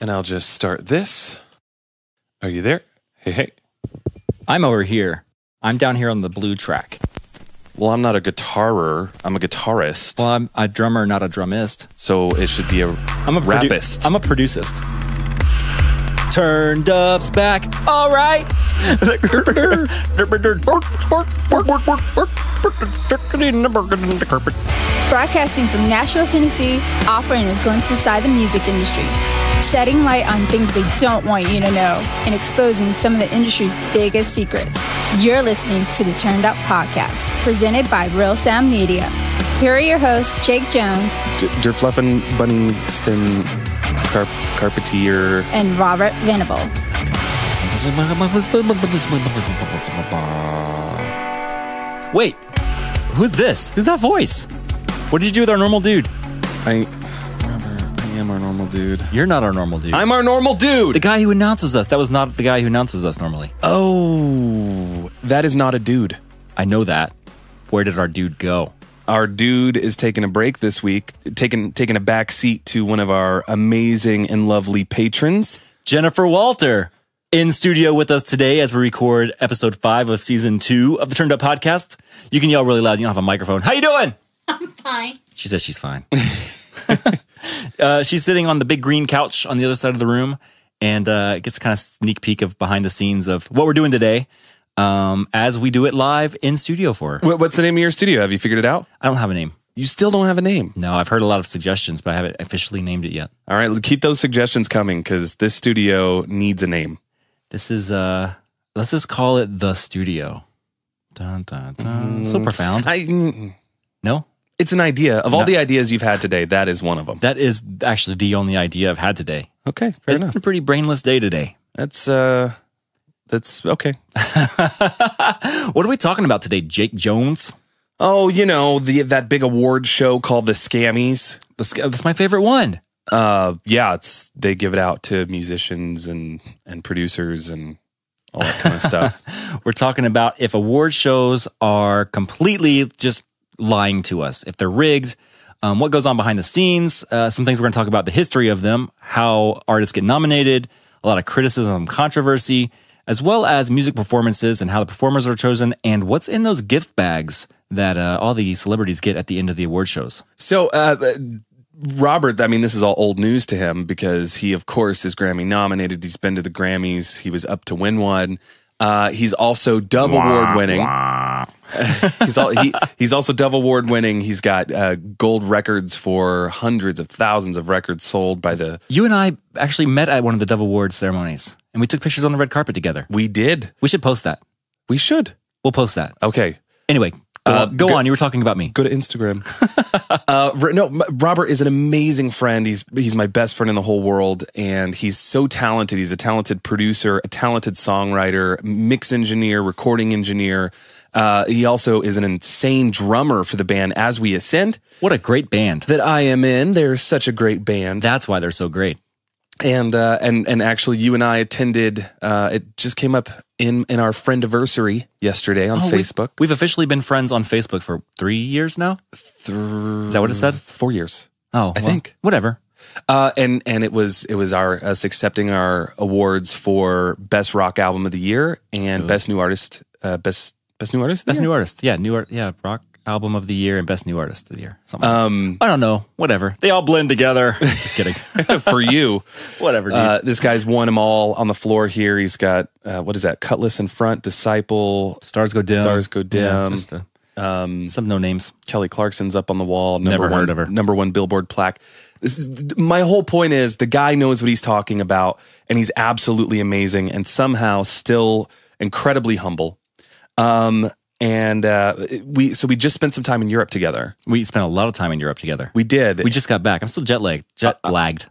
And I'll just start this. Are you there? Hey. I'm over here. I'm down here on the blue track. Well, I'm not a guitarer. I'm a guitarist. Well, I'm a drummer, not a drummist. So it should be I'm a rapist. I'm a producist. Turned Up's back. All right. Broadcasting from Nashville, Tennessee, offering a glimpse inside the music industry, shedding light on things they don't want you to know, and exposing some of the industry's biggest secrets. You're listening to the Turned Up Podcast, presented by Real Sound Media. Here are your hosts, Jake Jones, Der Fluffen Bunningston Carpetier, and Robert Venable. Wait, who's this? Who's that voice? What did you do with our normal dude? I am our normal dude. You're not our normal dude. I'm our normal dude. The guy who announces us. That was not the guy who announces us normally. Oh, that is not a dude. I know that. Where did our dude go? Our dude is taking a break this week, taking a back seat to one of our amazing and lovely patrons, Jennifer Walter, in studio with us today as we record episode 5 of season 2 of the Turned Up Podcast. You can yell really loud. You don't have a microphone. How you doing? I'm fine. She says she's fine. She's sitting on the big green couch on the other side of the room and gets kind of sneak peek of behind the scenes of what we're doing today as we do it live in studio for her. What's the name of your studio? Have you figured it out? I don't have a name. You still don't have a name? No, I've heard a lot of suggestions, but I haven't officially named it yet. All right, keep those suggestions coming because this studio needs a name. This is, let's just call it The Studio. Dun, dun, dun. So profound. No? It's an idea. Of all the ideas you've had today, that is one of them. That is actually the only idea I've had today. Okay, fair enough. It's been a pretty brainless day today. That's okay. What are we talking about today, Jake Jones? Oh, you know, that big award show called the Scammies. That's my favorite one. Yeah, they give it out to musicians and producers and all that kind of stuff. We're talking about if award shows are completely just lying to us, if they're rigged, what goes on behind the scenes, some things we're going to talk about, the history of them, how artists get nominated, a lot of criticism, controversy, as well as music performances and how the performers are chosen, and what's in those gift bags that all the celebrities get at the end of the award shows. So, Robert, I mean, this is all old news to him because he, of course, is Grammy nominated. He's been to the Grammys. He was up to win one. He's also Dove Award winning. He's also Dove Award winning. He's got gold records for hundreds of thousands of records sold by the... You and I actually met at one of the Dove Award ceremonies, and we took pictures on the red carpet together. We did. We should post that. We should. We'll post that. Okay. Anyway, go on. You were talking about me. Go to Instagram. No, Robert is an amazing friend. He's my best friend in the whole world, and he's so talented. He's a talented producer, a talented songwriter, mix engineer, recording engineer. He also is an insane drummer for the band As We Ascend. What a great band that I am in. They're such a great band. That's why they're so great. And actually, you and I attended. It just came up in our friendiversary yesterday on Facebook. We've officially been friends on Facebook for 3 years now. Is that what it said? 4 years. Oh, I think whatever. And it was us accepting our awards for Best Rock Album of the Year and Best New Artist. Best New Artist. Best New Artist. Yeah, Rock Album of the Year and Best New Artist of the Year. Something. I don't know. Whatever. They all blend together. Just kidding. For you. Whatever, dude. This guy's won them all on the floor here. He's got, what is that? Cutlass in front, Disciple. Stars Go Dim. Stars Go Dim. Yeah, some no names. Kelly Clarkson's up on the wall. Never heard of her. Number 1 Billboard plaque. My whole point is the guy knows what he's talking about, and he's absolutely amazing and somehow still incredibly humble. We just spent some time in Europe together. We spent a lot of time in Europe together. We did. We just got back. I'm still jet lagged.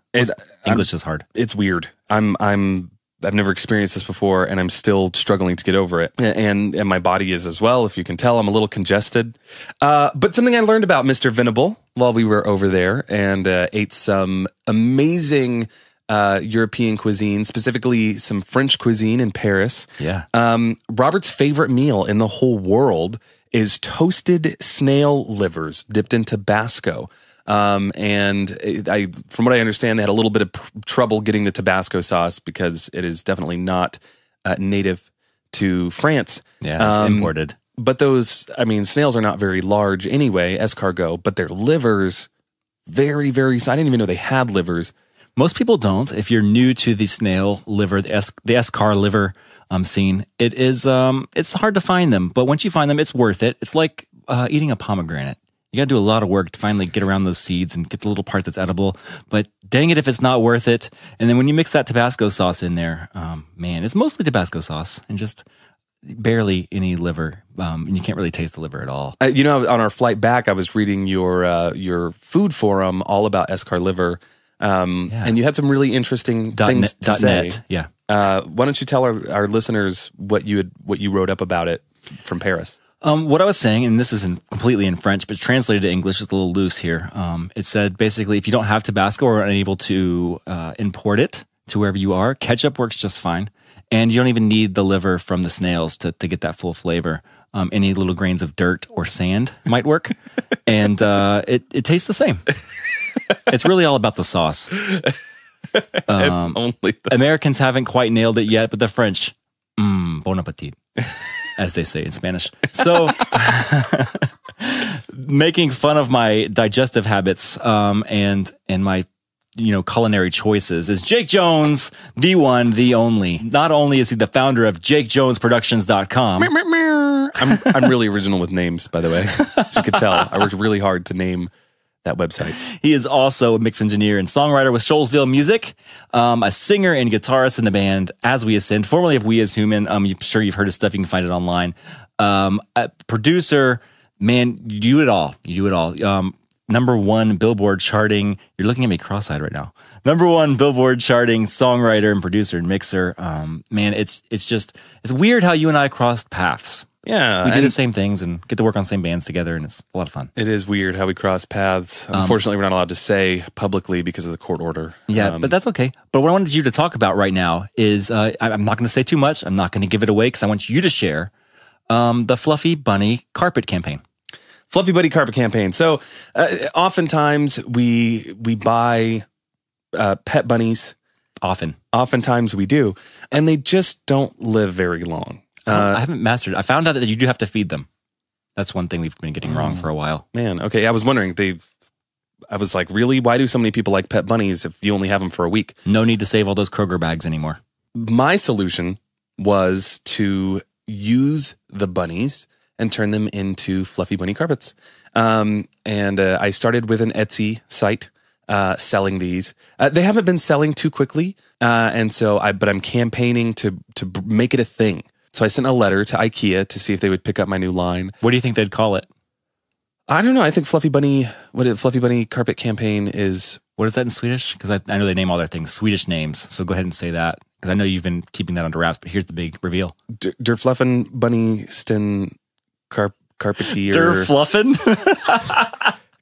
English is hard. It's weird. I've never experienced this before, and I'm still struggling to get over it. And my body is as well. If you can tell, I'm a little congested. But something I learned about Mr. Venable while we were over there and ate some amazing European cuisine, specifically some French cuisine in Paris. Yeah. Robert's favorite meal in the whole world is toasted snail livers dipped in Tabasco. From what I understand, they had a little bit of trouble getting the Tabasco sauce because it is definitely not native to France. Yeah, it's imported. But those, snails are not very large anyway, escargot, but their livers, very, very, I didn't even know they had livers. Most people don't. If you're new to the snail liver, the escar liver scene, it's hard to find them. But once you find them, it's worth it. It's like eating a pomegranate. You got to do a lot of work to finally get around those seeds and get the little part that's edible. But dang it if it's not worth it. And then when you mix that Tabasco sauce in there, man, it's mostly Tabasco sauce and just barely any liver. And you can't really taste the liver at all. On our flight back, I was reading your food forum all about escar liver. And you had some really interesting things to say. .net, yeah. Why don't you tell our listeners what you wrote up about it from Paris? What I was saying, and this isn't completely in French, but it's translated to English, it's a little loose here. It said basically, if you don't have Tabasco or are unable to import it to wherever you are, ketchup works just fine. And you don't even need the liver from the snails to get that full flavor. Any little grains of dirt or sand might work. And it tastes the same. It's really all about the sauce. Americans haven't quite nailed it yet, but the French, bon appetit, as they say in Spanish. So, making fun of my digestive habits and my culinary choices is Jake Jones, the one, the only. Not only is he the founder of JakeJonesProductions.com. I'm really original with names, by the way. As you could tell, I worked really hard to name that website. He is also a mix engineer and songwriter with Shoalsville Music, a singer and guitarist in the band As We Ascend, formerly of We As Human. I'm sure you've heard his stuff. You can find it online. A producer, man, you do it all. You do it all. Number one Billboard charting. You're looking at me cross-eyed right now. Number one Billboard charting songwriter and producer and mixer. Man, it's weird how you and I crossed paths. Yeah. We do the same things and get to work on the same bands together, and it's a lot of fun. It is weird how we cross paths. Unfortunately, we're not allowed to say publicly because of the court order. Yeah, but that's okay. But what I wanted you to talk about right now is, I'm not going to say too much. I'm not going to give it away because I want you to share the Fluffy Bunny Carpet campaign. Fluffy Bunny Carpet campaign. So oftentimes we buy pet bunnies. Oftentimes we do. And they just don't live very long. I haven't mastered it. I found out that you do have to feed them. That's one thing we've been getting wrong for a while. Man, okay. I was wondering, I was like, really? Why do so many people like pet bunnies if you only have them for a week? No need to save all those Kroger bags anymore. My solution was to use the bunnies and turn them into fluffy bunny carpets. And I started with an Etsy site selling these. They haven't been selling too quickly, but I'm campaigning to make it a thing. So I sent a letter to IKEA to see if they would pick up my new line. What do you think they'd call it? I don't know. I think Fluffy Bunny Carpet campaign is. What is that in Swedish? Because I know they name all their things Swedish names. So go ahead and say that. Because I know you've been keeping that under wraps, but here's the big reveal. Der Fluffen Bunny Sten Carpetier. Der Fluffen?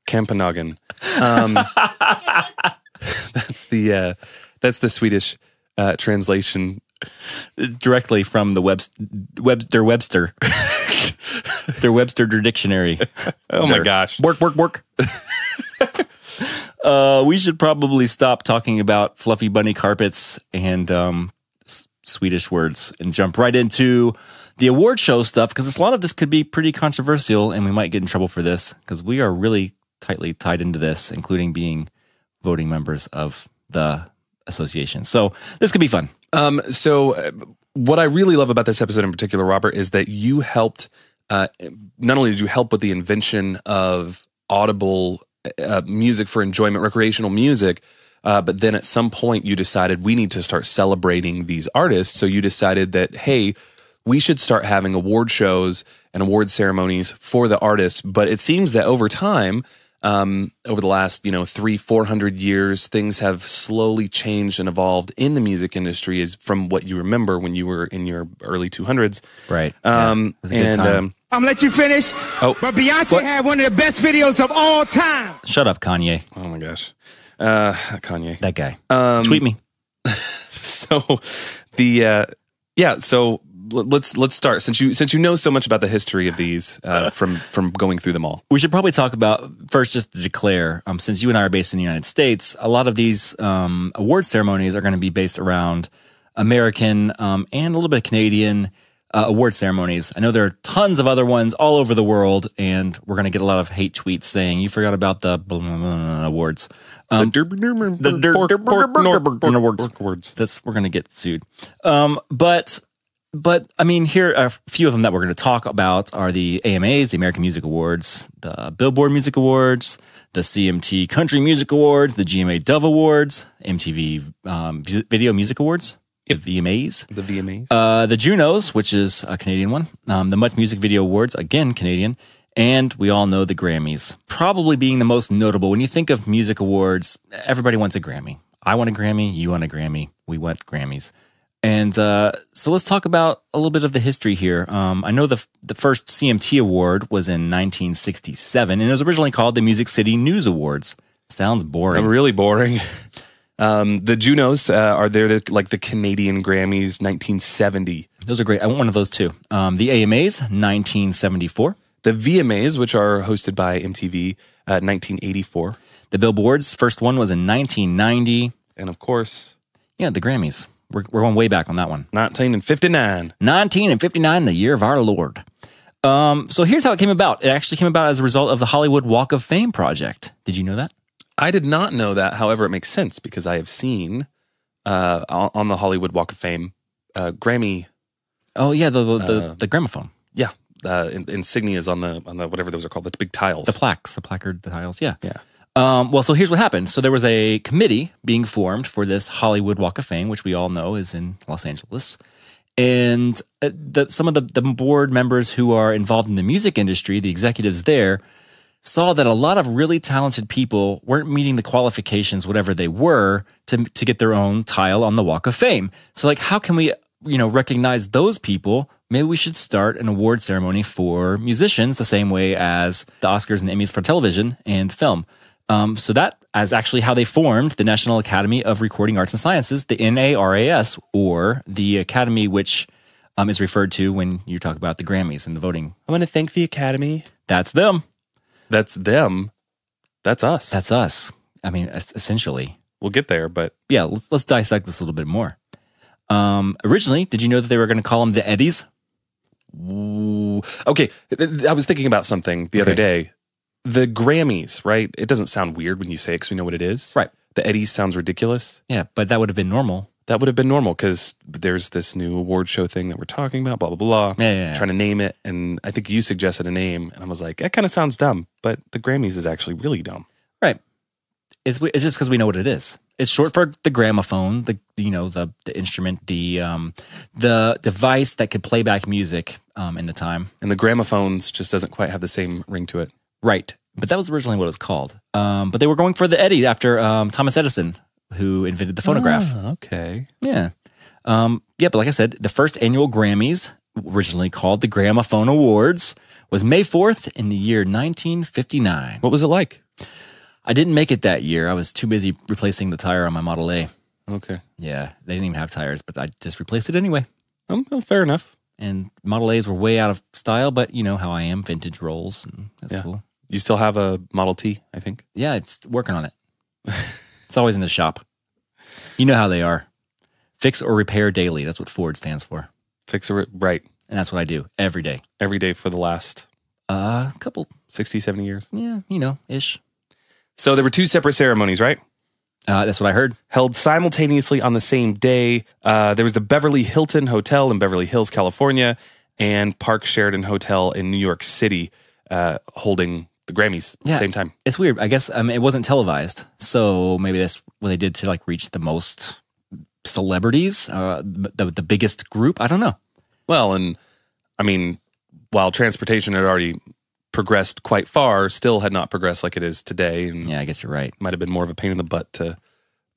Campanagen. That's the Swedish translation. Directly from the Webster. Their Webster dictionary. Oh my gosh. Work. We should probably stop talking about fluffy bunny carpets and Swedish words and jump right into the award show stuff, because a lot of this could be pretty controversial and we might get in trouble for this because we are really tightly tied into this, including being voting members of the association. So this could be fun. So what I really love about this episode in particular, Robert, is that you helped, not only did you help with the invention of audible music for enjoyment, recreational music, but then at some point you decided we need to start celebrating these artists. So you decided that, hey, we should start having award shows and award ceremonies for the artists. But it seems that over time, over the last, 300-400 years, things have slowly changed and evolved in the music industry is from what you remember when you were in your early 200s. Right. It was a good time. I'm gonna let you finish. But Beyonce had one of the best videos of all time. Shut up, Kanye. Oh my gosh. Kanye. That guy. Tweet me. So let's start since you know so much about the history of these from going through them all. We should probably talk about first, just to declare, since you and I are based in the United States, a lot of these award ceremonies are going to be based around American and a little bit of Canadian award ceremonies. I know there are tons of other ones all over the world, and we're going to get a lot of hate tweets saying you forgot about the awards. Awards. We're going to get sued. But I mean, here are a few of them that we're going to talk about are the AMAs, the American Music Awards, the Billboard Music Awards, the CMT Country Music Awards, the GMA Dove Awards, MTV Video Music Awards. The VMAs. The VMAs. The Junos, which is a Canadian one. The Much Music Video Awards, again, Canadian. And we all know the Grammys, probably being the most notable. When you think of music awards, everybody wants a Grammy. I want a Grammy. You want a Grammy. We want Grammys. And so let's talk about a little bit of the history here. I know the first CMT award was in 1967, and it was originally called the Music City News Awards. Sounds boring. Really boring. The Junos are like the Canadian Grammys, 1970. Those are great. I want one of those too. The AMAs, 1974. The VMAs, which are hosted by MTV, 1984. The Billboards, first one was in 1990. And of course, yeah, the Grammys. We're going way back on that one. 1959. 1959, the year of our Lord. So here's how it came about. It actually came about as a result of the Hollywood Walk of Fame project. Did you know that? I did not know that. However, it makes sense because I have seen on the Hollywood Walk of Fame Grammy. Oh yeah, the gramophone. Yeah, insignias on the whatever those are called, the big tiles, the plaques, the placard, the tiles. Yeah, yeah. Well, so here's what happened. So there was a committee being formed for this Hollywood Walk of Fame, which we all know is in Los Angeles, and some of the board members who are involved in the music industry, the executives there, saw that a lot of really talented people weren't meeting the qualifications, whatever they were, to get their own tile on the Walk of Fame. So like, how can we, recognize those people? Maybe we should start an award ceremony for musicians the same way as the Oscars and the Emmys for television and film. So that is actually how they formed the National Academy of Recording Arts and Sciences, the NARAS, or the Academy which is referred to when you talk about the Grammys and the voting. I want to thank the Academy. That's them. That's them. That's us. That's us. I mean, essentially. We'll get there, but... Yeah, let's dissect this a little bit more. Originally, did you know that they were going to call them the Eddies? Ooh. Okay, I was thinking about something the other day. The Grammys, right? It doesn't sound weird when you say it because we know what it is. Right. The Eddies sounds ridiculous. Yeah, but that would have been normal. That would have been normal because there's this new award show thing that we're talking about, blah, blah, blah. Yeah. Trying to name it. And I think you suggested a name. And I was like, that kind of sounds dumb. But the Grammys is actually really dumb. Right. It's just because we know what it is. It's short for the gramophone, the instrument, the device that could play back music in the time. And the gramophones just doesn't quite have the same ring to it. Right. But that was originally what it was called. But they were going for the Eddie after Thomas Edison, who invented the phonograph. Oh, okay. Yeah. But like I said, the first annual Grammys, originally called the Gramophone Awards, was May 4th in the year 1959. What was it like? I didn't make it that year. I was too busy replacing the tire on my Model A. Okay. Yeah, they didn't even have tires, but I just replaced it anyway. Well, fair enough. And Model A's were way out of style, but you know how I am, vintage rolls, and that's cool. You still have a Model T, I think? Yeah, it's working on it. It's always in the shop. You know how they are. Fix or repair daily. That's what Ford stands for. Fix or right. And that's what I do every day. Every day for the last... couple... 60, 70 years? Yeah, ish. So there were two separate ceremonies, right? That's what I heard. Held simultaneously on the same day. There was the Beverly Hilton Hotel in Beverly Hills, California, and Park Sheraton Hotel in New York City, holding the Grammys at the same time. It's weird. I guess it wasn't televised, so maybe that's what they did to like reach the most celebrities, the biggest group. I don't know. Well, and I mean, while transportation had already progressed quite far, still had not progressed like it is today. And yeah, I guess you're right. Might have been more of a pain in the butt to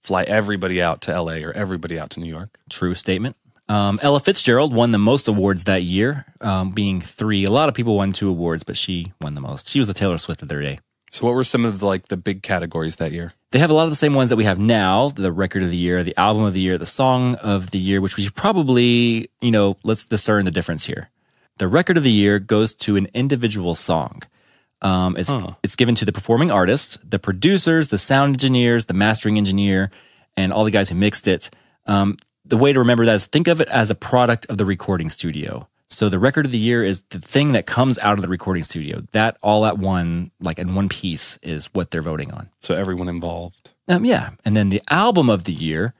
fly everybody out to LA or everybody out to New York. True statement. Ella Fitzgerald won the most awards that year, being 3. A lot of people won 2 awards, but she won the most. She was the Taylor Swift of their day. So what were some of the big categories that year? They have a lot of the same ones that we have now: the record of the year, the album of the year, the song of the year, which we should probably, let's discern the difference here. The record of the year goes to an individual song. It's given to the performing artist, the producers, the sound engineers, the mastering engineer, and all the guys who mixed it. The way to remember that is think of it as a product of the recording studio. So the record of the year is the thing that comes out of the recording studio. That all at one, like in one piece, is what they're voting on. So everyone involved. Yeah. And then the album of the year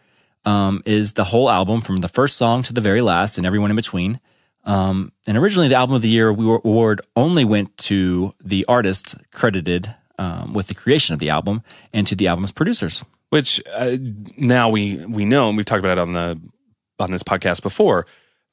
is the whole album from the first song to the very last and everyone in between. And originally the album of the year award only went to the artist credited with the creation of the album and to the album's producers. Which now we know, and we've talked about it on this podcast before,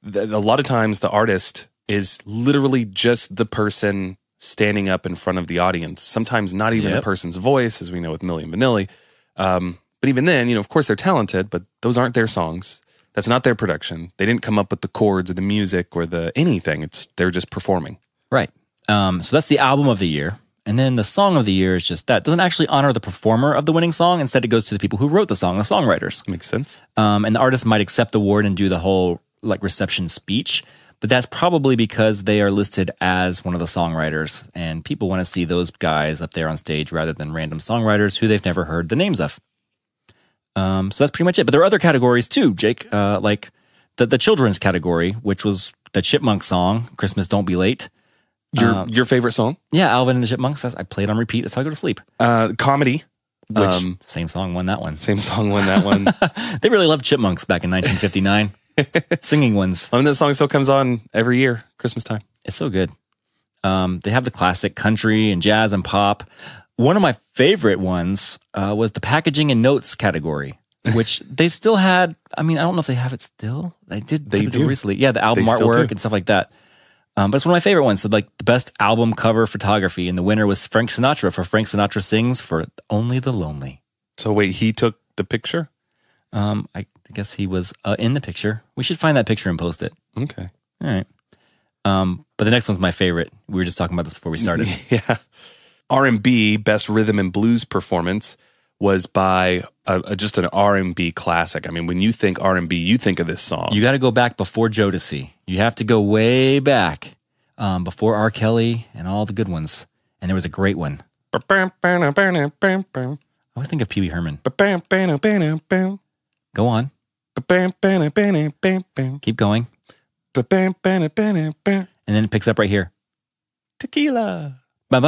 that a lot of times the artist is literally just the person standing up in front of the audience. Sometimes not even the person's voice, as we know with Milli and Vanilli. But even then, of course they're talented, but those aren't their songs. That's not their production. They didn't come up with the chords or the music or the anything. They're just performing. Right. So that's the album of the year. And then the song of the year is just that. It doesn't actually honor the performer of the winning song. Instead, it goes to the people who wrote the song, the songwriters. Makes sense. And the artist might accept the award and do the whole reception speech. But that's probably because they are listed as one of the songwriters. And people want to see those guys up there on stage rather than random songwriters who they've never heard the names of. So that's pretty much it. But there are other categories too, Jake, like the children's category, which was the Chipmunk song, Christmas Don't Be Late. Your favorite song? Yeah, Alvin and the Chipmunks. I play it on repeat. That's how I go to sleep. Comedy. Which, same song won that one. Same song won that one. They really loved Chipmunks back in 1959. Singing ones. I mean, that song still comes on every year, Christmas time. It's so good. They have the classic country and jazz and pop. One of my favorite ones was the packaging and notes category, which they've still had. I mean, I don't know if they have it still. They do recently. Yeah, the album artwork and stuff like that. But it's one of my favorite ones. So like the best album cover photography, and the winner was Frank Sinatra for Frank Sinatra Sings for Only the Lonely. So wait, he took the picture? I guess he was in the picture. We should find that picture and post it. Okay. All right. But the next one's my favorite. We were just talking about this before we started. Yeah. R&B, Best Rhythm and Blues Performance, was by just an R&B classic. I mean, when you think R&B, you think of this song. You got to go back before Jodeci. You have to go way back before R. Kelly and all the good ones. And there was a great one. I always think of Pee Wee Herman. Go on. Keep going. And then it picks up right here. Tequila. Yeah.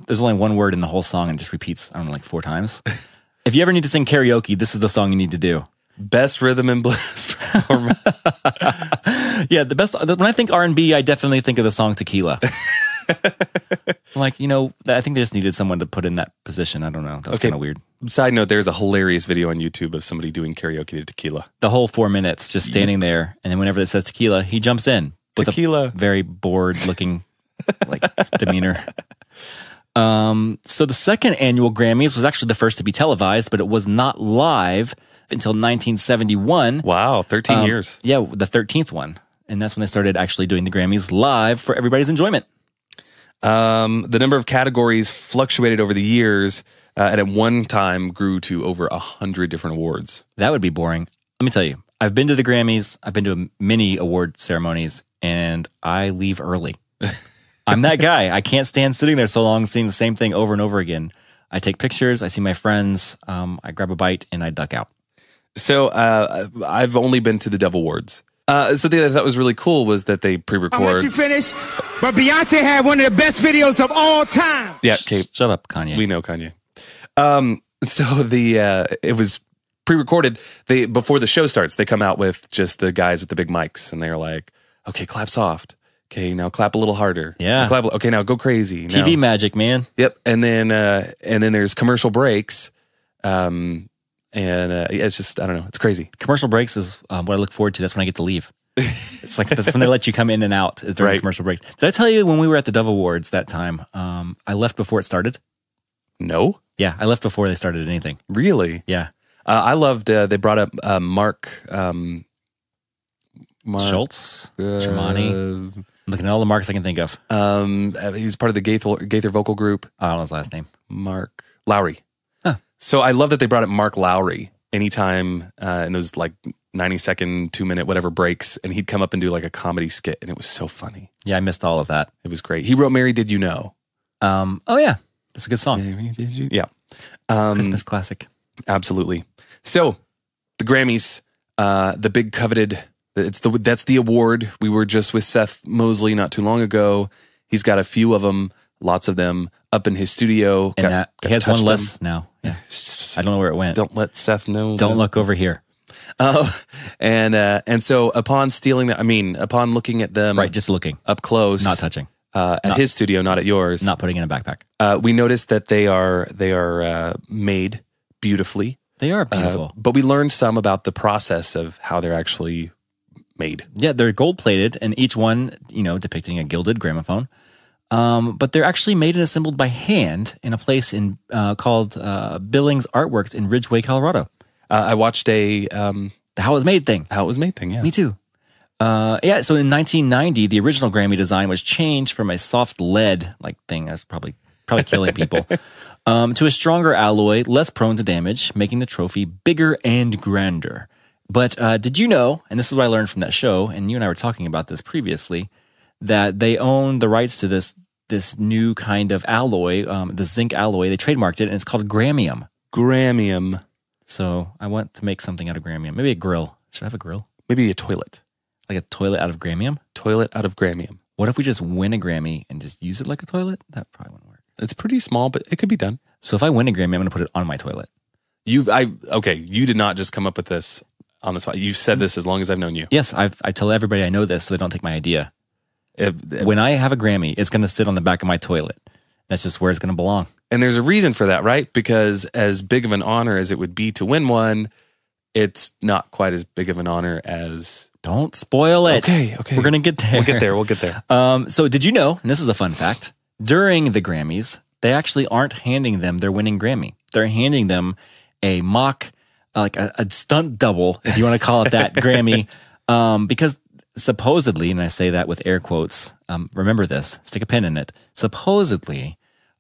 There's only one word in the whole song and it just repeats, I don't know, like 4 times. If you ever need to sing karaoke, this is the song you need to do. Best Rhythm and Blues Performance. Yeah, the best. When I think R&B, I definitely think of the song Tequila. Like, I think they just needed someone to put in that position. I don't know. That was kind of weird. Side note, there's a hilarious video on YouTube of somebody doing karaoke to Tequila. The whole 4 minutes, just standing there. And then whenever it says Tequila, he jumps in. With Tequila. A very bored looking demeanor. So the second annual Grammys was actually the first to be televised, but it was not live until 1971. Wow, 13 years. Yeah, the 13th one. And that's when they started actually doing the Grammys live for everybody's enjoyment. The number of categories fluctuated over the years and at one time grew to over 100 different awards. That would be boring. Let me tell you, I've been to the Grammys, I've been to many award ceremonies, and I leave early. I'm that guy. I can't stand sitting there so long seeing the same thing over and over again. I take pictures, I see my friends, I grab a bite, and I duck out. So I've only been to the Dove Awards. Something I thought was really cool was that they pre-record. I'll let you finish, but Beyonce had one of the best videos of all time. Yeah, Kate. Shut up, Kanye. We know Kanye. So it was pre-recorded. Before the show starts, they come out with just the guys with the big mics, and they're like, "Okay, clap soft. Okay, now clap a little harder. Yeah. Okay, now go crazy. TV magic, man. Yep. And then there's commercial breaks. It's just, I don't know. It's crazy. Commercial breaks is what I look forward to. That's when I get to leave. It's like, that's when they let you come in and out is during commercial breaks. Did I tell you when we were at the Dove Awards that time, I left before it started? No. Yeah, I left before they started anything. Really? Yeah. I loved, they brought up Mark Schultz, Tremonti. I'm looking at all the marks I can think of. He was part of the Gaither vocal group. I don't know his last name. Mark Lowry. Huh. So I love that they brought up Mark Lowry anytime in those like 90-second, 2-minute, whatever breaks, and he'd come up and do like a comedy skit, and it was so funny. Yeah, I missed all of that. It was great. He wrote "Mary, Did You Know?" Oh yeah, that's a good song. Mary, did you? Yeah. Christmas classic. Absolutely. So the Grammys, the big coveted, that's the award. We were just with Seth Mosley not too long ago. He's got a few of them, lots of them up in his studio. And he has one less now. Yeah. I don't know where it went. Don't let Seth know. Don't look over here. And so upon stealing that, upon looking at them, Right, just looking. up close, Not touching. at his studio, not at yours, Not putting in a backpack. we noticed that they are made beautifully. They are beautiful. But we learned some about the process of how they're actually made. Yeah, they're gold plated, and each one, depicting a gilded gramophone. But they're actually made and assembled by hand in a place called Billings Artworks in Ridgeway, Colorado. I watched The How It Was Made thing. How It Was Made thing, yeah. Me too. So in 1990, the original Grammy design was changed from a soft lead like thing that's probably killing people to a stronger alloy, less prone to damage, making the trophy bigger and grander. But did you know, and this is what I learned from that show, and you and I were talking about this previously, that they own the rights to this new kind of alloy, the zinc alloy. They trademarked it, and it's called Gramium. Gramium. So I want to make something out of Gramium. Maybe a grill. Should I have a grill? Maybe a toilet. Like a toilet out of Gramium? Toilet out of Gramium. What if we just win a Grammy and just use it like a toilet? That probably wouldn't work. It's pretty small, but it could be done. So if I win a Grammy, I'm going to put it on my toilet. You did not just come up with this on the spot. You've said this as long as I've known you. Yes, I tell everybody I know this so they don't take my idea. When I have a Grammy, it's going to sit on the back of my toilet. That's just where it's going to belong. And there's a reason for that, right? Because as big of an honor as it would be to win one, it's not quite as big of an honor as... Don't spoil it. Okay. We're going to get there. We'll get there. So did you know, and this is a fun fact, during the Grammys, they actually aren't handing them their winning Grammy. They're handing them a mock, like a stunt double, if you want to call it that, Grammy, because supposedly, and I say that with air quotes, remember this, stick a pin in it, supposedly,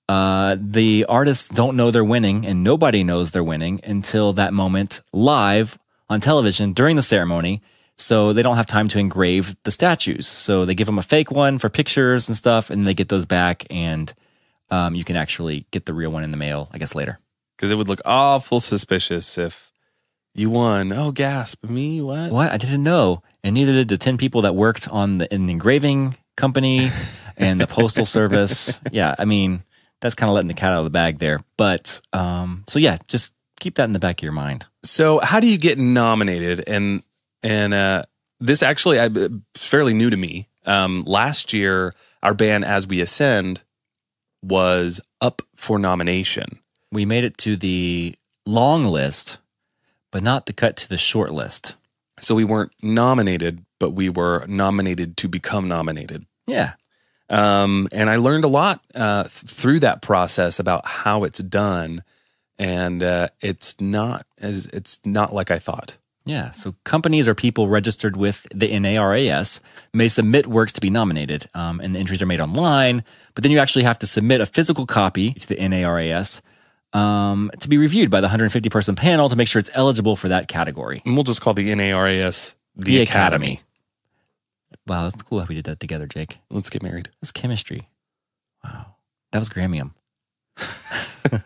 the artists don't know they're winning, and nobody knows they're winning until that moment live on television during the ceremony, so they don't have time to engrave the statues. So they give them a fake one for pictures and stuff, and they get those back, and you can actually get the real one in the mail, I guess, later. Because it would look awful suspicious if you won. Oh, gasp. Me? What? What? I didn't know. And neither did the 10 people that worked in the engraving company and the postal service. Yeah, that's kind of letting the cat out of the bag there. But, so yeah, just keep that in the back of your mind. So how do you get nominated? And this actually it's fairly new to me. Last year, our band As We Ascend was up for nomination. We made it to the long list, but not the cut to the short list. So we weren't nominated, but we were nominated to become nominated. Yeah. And I learned a lot through that process about how it's done, and it's not like I thought. Yeah. So companies or people registered with the NARAS may submit works to be nominated, and the entries are made online. But then you actually have to submit a physical copy to the NARAS to be reviewed by the 150-person panel to make sure it's eligible for that category. And we'll just call the NARAS the Academy. Wow, that's cool how we did that together, Jake. Let's get married. That's chemistry. Wow. That was Gramium.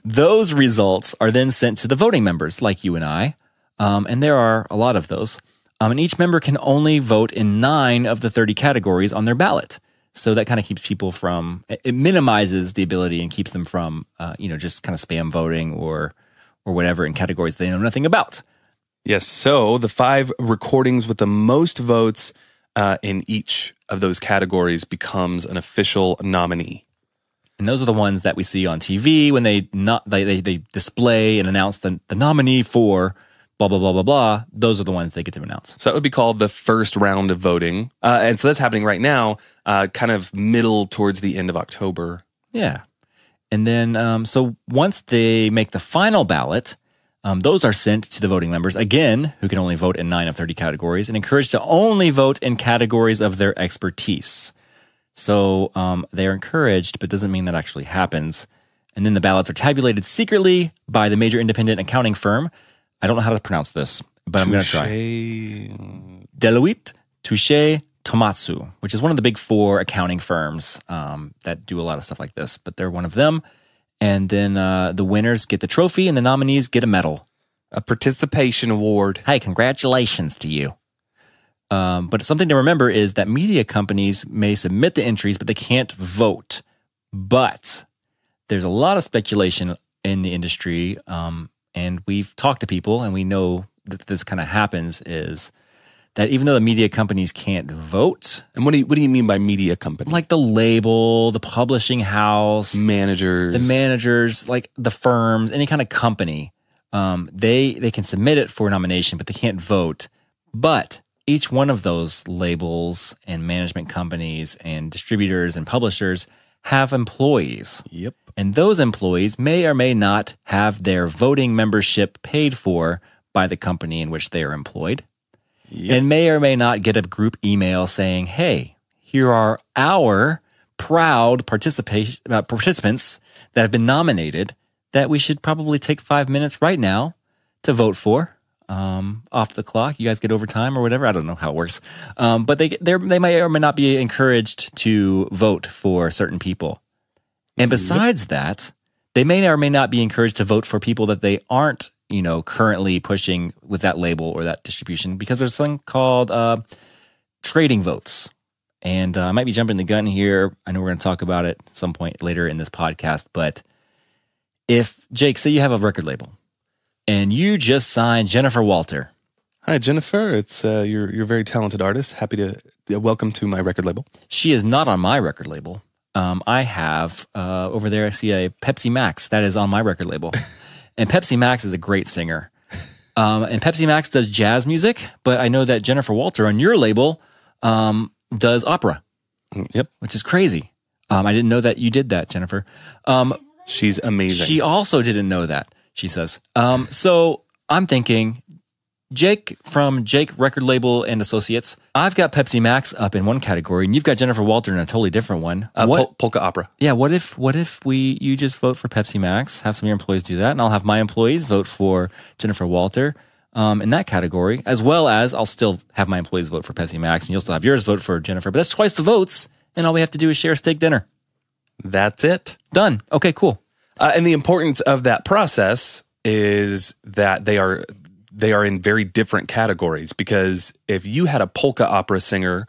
Those results are then sent to the voting members like you and I, and there are a lot of those. And each member can only vote in 9 of the 30 categories on their ballot. So that kind of keeps people from, it minimizes the ability and keeps them from, just kind of spam voting or whatever in categories they know nothing about. Yes. So the 5 recordings with the most votes in each of those categories becomes an official nominee. And those are the ones that we see on TV when they display and announce the nominee for blah, blah, blah, blah, blah. Those are the ones they get to announce. So that would be called the first round of voting. And so that's happening right now, kind of middle towards the end of October. Yeah. And then, so once they make the final ballot, those are sent to the voting members, again, who can only vote in 9 of 30 categories, and encouraged to only vote in categories of their expertise. So they're encouraged, but doesn't mean that actually happens. And then the ballots are tabulated secretly by the major independent accounting firm. I don't know how to pronounce this, but I'm going to try. Deloitte Touche Tomatsu, which is one of the big four accounting firms that do a lot of stuff like this, but they're one of them. And then the winners get the trophy and the nominees get a medal. A participation award. Hey, congratulations to you. But something to remember is that media companies may submit the entries, but they can't vote. But there's a lot of speculation in the industry, and we've talked to people, and we know that this kind of happens, is that even though the media companies can't vote. And what do you mean by media company? Like the label, the publishing house. Managers. The managers, like the firms, any kind of company. They can submit it for nomination, but they can't vote. But each one of those labels and management companies and distributors and publishers have employees. Yep. And those employees may or may not have their voting membership paid for by the company in which they are employed. Yep. And may or may not get a group email saying, hey, here are our proud participants that have been nominated that we should probably take 5 minutes right now to vote for. Off the clock. You guys get overtime or whatever. I don't know how it works. But they may or may not be encouraged to vote for certain people. And besides that, they may or may not be encouraged to vote for people that they aren't, currently pushing with that label or that distribution, because there's something called trading votes. And I might be jumping the gun here. I know we're going to talk about it at some point later in this podcast. But if, Jake, say you have a record label and you just signed Jennifer Walter. Hi, Jennifer. It's you're a very talented artist. Happy to welcome to my record label. She is not on my record label. I have over there, I see a Pepsi Max that is on my record label. And Pepsi Max is a great singer. And Pepsi Max does jazz music, but I know that Jennifer Walter on your label does opera. Yep. Which is crazy. I didn't know that you did that, Jennifer. She's amazing. She also didn't know that, she says. So I'm thinking, Jake from Jake Record Label and Associates, I've got Pepsi Max up in one category, and you've got Jennifer Walter in a totally different one. Polka opera. Yeah, what if you just vote for Pepsi Max, have some of your employees do that, and I'll have my employees vote for Jennifer Walter in that category, as well as I'll still have my employees vote for Pepsi Max, and you'll still have yours vote for Jennifer. But that's twice the votes, and all we have to do is share a steak dinner. That's it. Done. Okay, cool. And the importance of that process is that they are in very different categories, because if you had a polka opera singer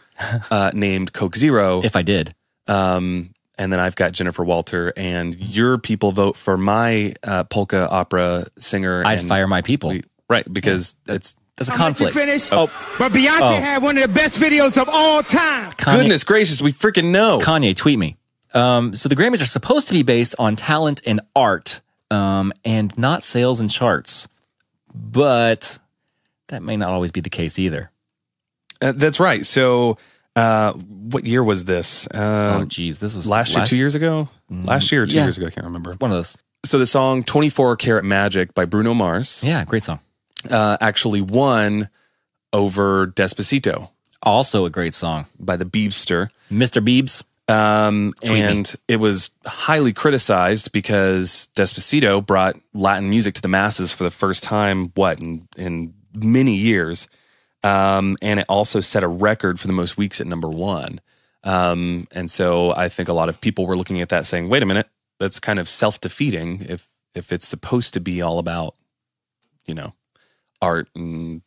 named Coke Zero, if I did, and then I've got Jennifer Walter, and your people vote for my polka opera singer, I'd fire my people, right? Because that's a conflict. Finish, but Beyonce had one of the best videos of all time. Goodness gracious, we freaking know. Kanye, tweet me. So the Grammys are supposed to be based on talent and art, and not sales and charts. But that may not always be the case either. That's right. So what year was this? This was last year, 2 years ago? Last year or 2 years ago, I can't remember. One of those. So the song 24 Karat Magic by Bruno Mars. Yeah, great song. Actually won over Despacito. Also a great song. By the Biebster. Mr. Biebs. And it was highly criticized because Despacito brought Latin music to the masses for the first time, in many years. And it also set a record for the most weeks at number one. And so I think a lot of people were looking at that saying, wait a minute, that's kind of self-defeating if it's supposed to be all about, art and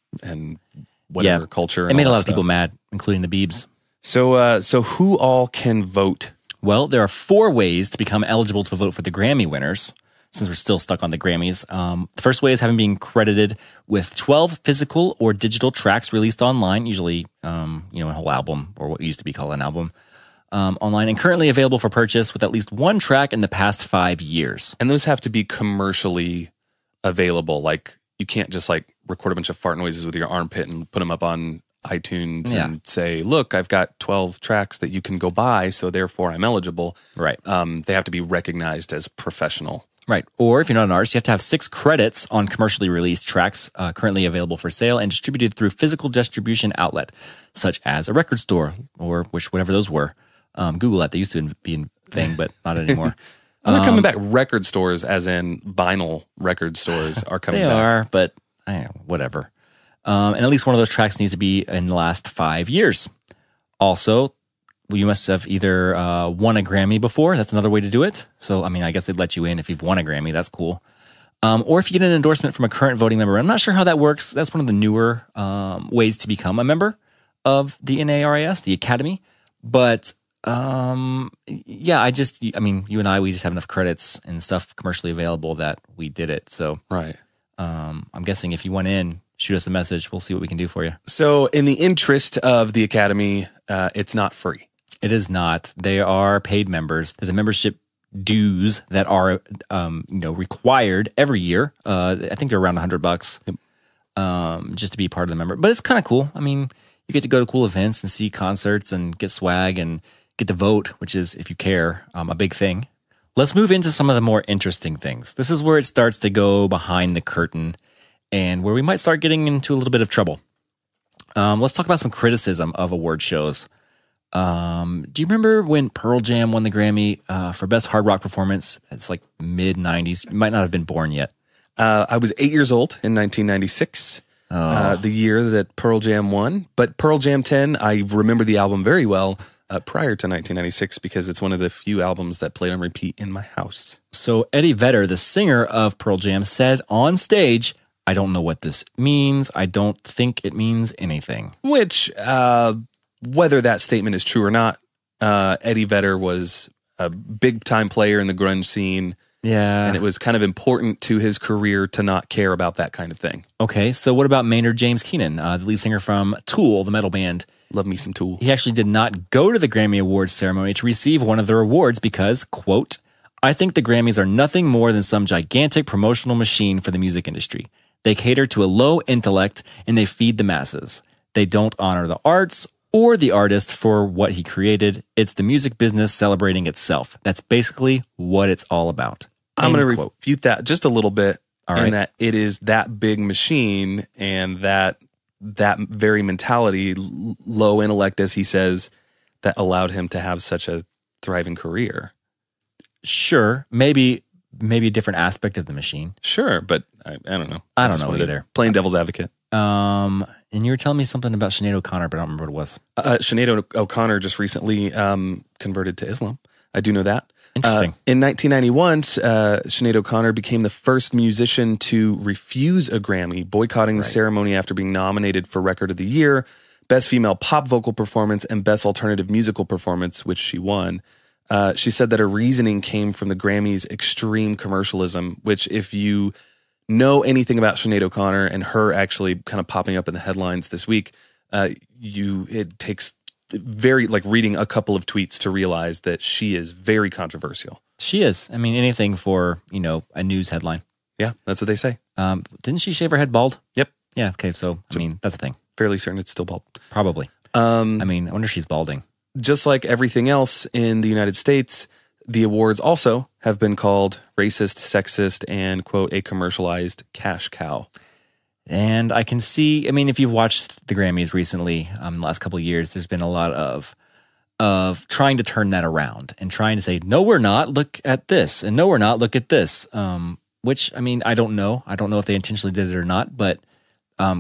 whatever culture. It made a lot of people mad, including the Biebs. So who all can vote? Well, there are 4 ways to become eligible to vote for the Grammy winners, since we're still stuck on the Grammys. The first way is having been credited with 12 physical or digital tracks released online, usually, a whole album, or what used to be called an album, online, and currently available for purchase with at least one track in the past 5 years. And those have to be commercially available. Like, you can't just record a bunch of fart noises with your armpit and put them up on iTunes and say, look, I've got 12 tracks that you can go buy, so therefore I'm eligible. Right. They have to be recognized as professional. Right. Or if you're not an artist, you have to have 6 credits on commercially released tracks currently available for sale and distributed through physical distribution outlet, such as a record store or whatever those were. Google that. They used to be a thing, but not anymore. Well, they're coming back. Record stores, as in vinyl record stores, are coming back. They are, but whatever. And at least one of those tracks needs to be in the last 5 years. Also, you must have either won a Grammy before. That's another way to do it. So, I mean, I guess they'd let you in if you've won a Grammy. That's cool. Or if you get an endorsement from a current voting member. I'm not sure how that works. That's one of the newer ways to become a member of the NARAS, the Academy. But yeah, you and I, we just have enough credits and stuff commercially available that we did it. So, right. I'm guessing if you went in, shoot us a message. We'll see what we can do for you. So in the interest of the Academy, it's not free. It is not. They are paid members. There's a membership dues that are, required every year. I think they're around $100 just to be part of the member. But it's kind of cool. I mean, you get to go to cool events and see concerts and get swag and get to vote, which is, if you care, a big thing. Let's move into some of the more interesting things. This is where it starts to go behind the curtain and where we might start getting into a little bit of trouble. Let's talk about some criticism of award shows. Do you remember when Pearl Jam won the Grammy for Best Hard Rock Performance? It's like mid-90s. You might not have been born yet. I was 8 years old in 1996, the year that Pearl Jam won. But Pearl Jam 10, I remember the album very well prior to 1996 because it's one of the few albums that played on repeat in my house. So Eddie Vedder, the singer of Pearl Jam, said on stage, "I don't know what this means. I don't think it means anything." Which, whether that statement is true or not, Eddie Vedder was a big-time player in the grunge scene. Yeah. And it was kind of important to his career to not care about that kind of thing. Okay, so what about Maynard James Keenan, the lead singer from Tool, the metal band? Love me some Tool. He actually did not go to the Grammy Awards ceremony to receive one of their awards because, quote, "I think the Grammys are nothing more than some gigantic promotional machine for the music industry. They cater to a low intellect and they feed the masses. They don't honor the arts or the artist for what he created. It's the music business celebrating itself. That's basically what it's all about." I'm going to refute that just a little bit. All right. In that it is that big machine and that very mentality, low intellect, as he says, that allowed him to have such a thriving career. Sure, maybe a different aspect of the machine. Sure, but I don't know. I don't know either. Playing devil's advocate. And you were telling me something about Sinead O'Connor, but I don't remember what it was. Sinead O'Connor just recently converted to Islam. I do know that. Interesting. In 1991, Sinead O'Connor became the first musician to refuse a Grammy, boycotting the ceremony after being nominated for Record of the Year, Best Female Pop Vocal Performance, and Best Alternative Musical Performance, which she won. She said that her reasoning came from the Grammys' extreme commercialism, which if you know anything about Sinead O'Connor and her actually kind of popping up in the headlines this week, it takes very reading a couple of tweets to realize that she is very controversial. She is. I mean, anything for, a news headline. Yeah, that's what they say. Didn't she shave her head bald? Yep. Yeah. Okay. So, I mean, that's a thing. Fairly certain it's still bald. Probably. I mean, I wonder if she's balding. Just like everything else in the United States, the awards also have been called racist, sexist, and, quote, a commercialized cash cow. And I can see, I mean, if you've watched the Grammys recently, the last couple of years, there's been a lot of trying to turn that around and trying to say, no, we're not, look at this, and no, we're not, look at this. Which, I mean, I don't know. I don't know if they intentionally did it or not, but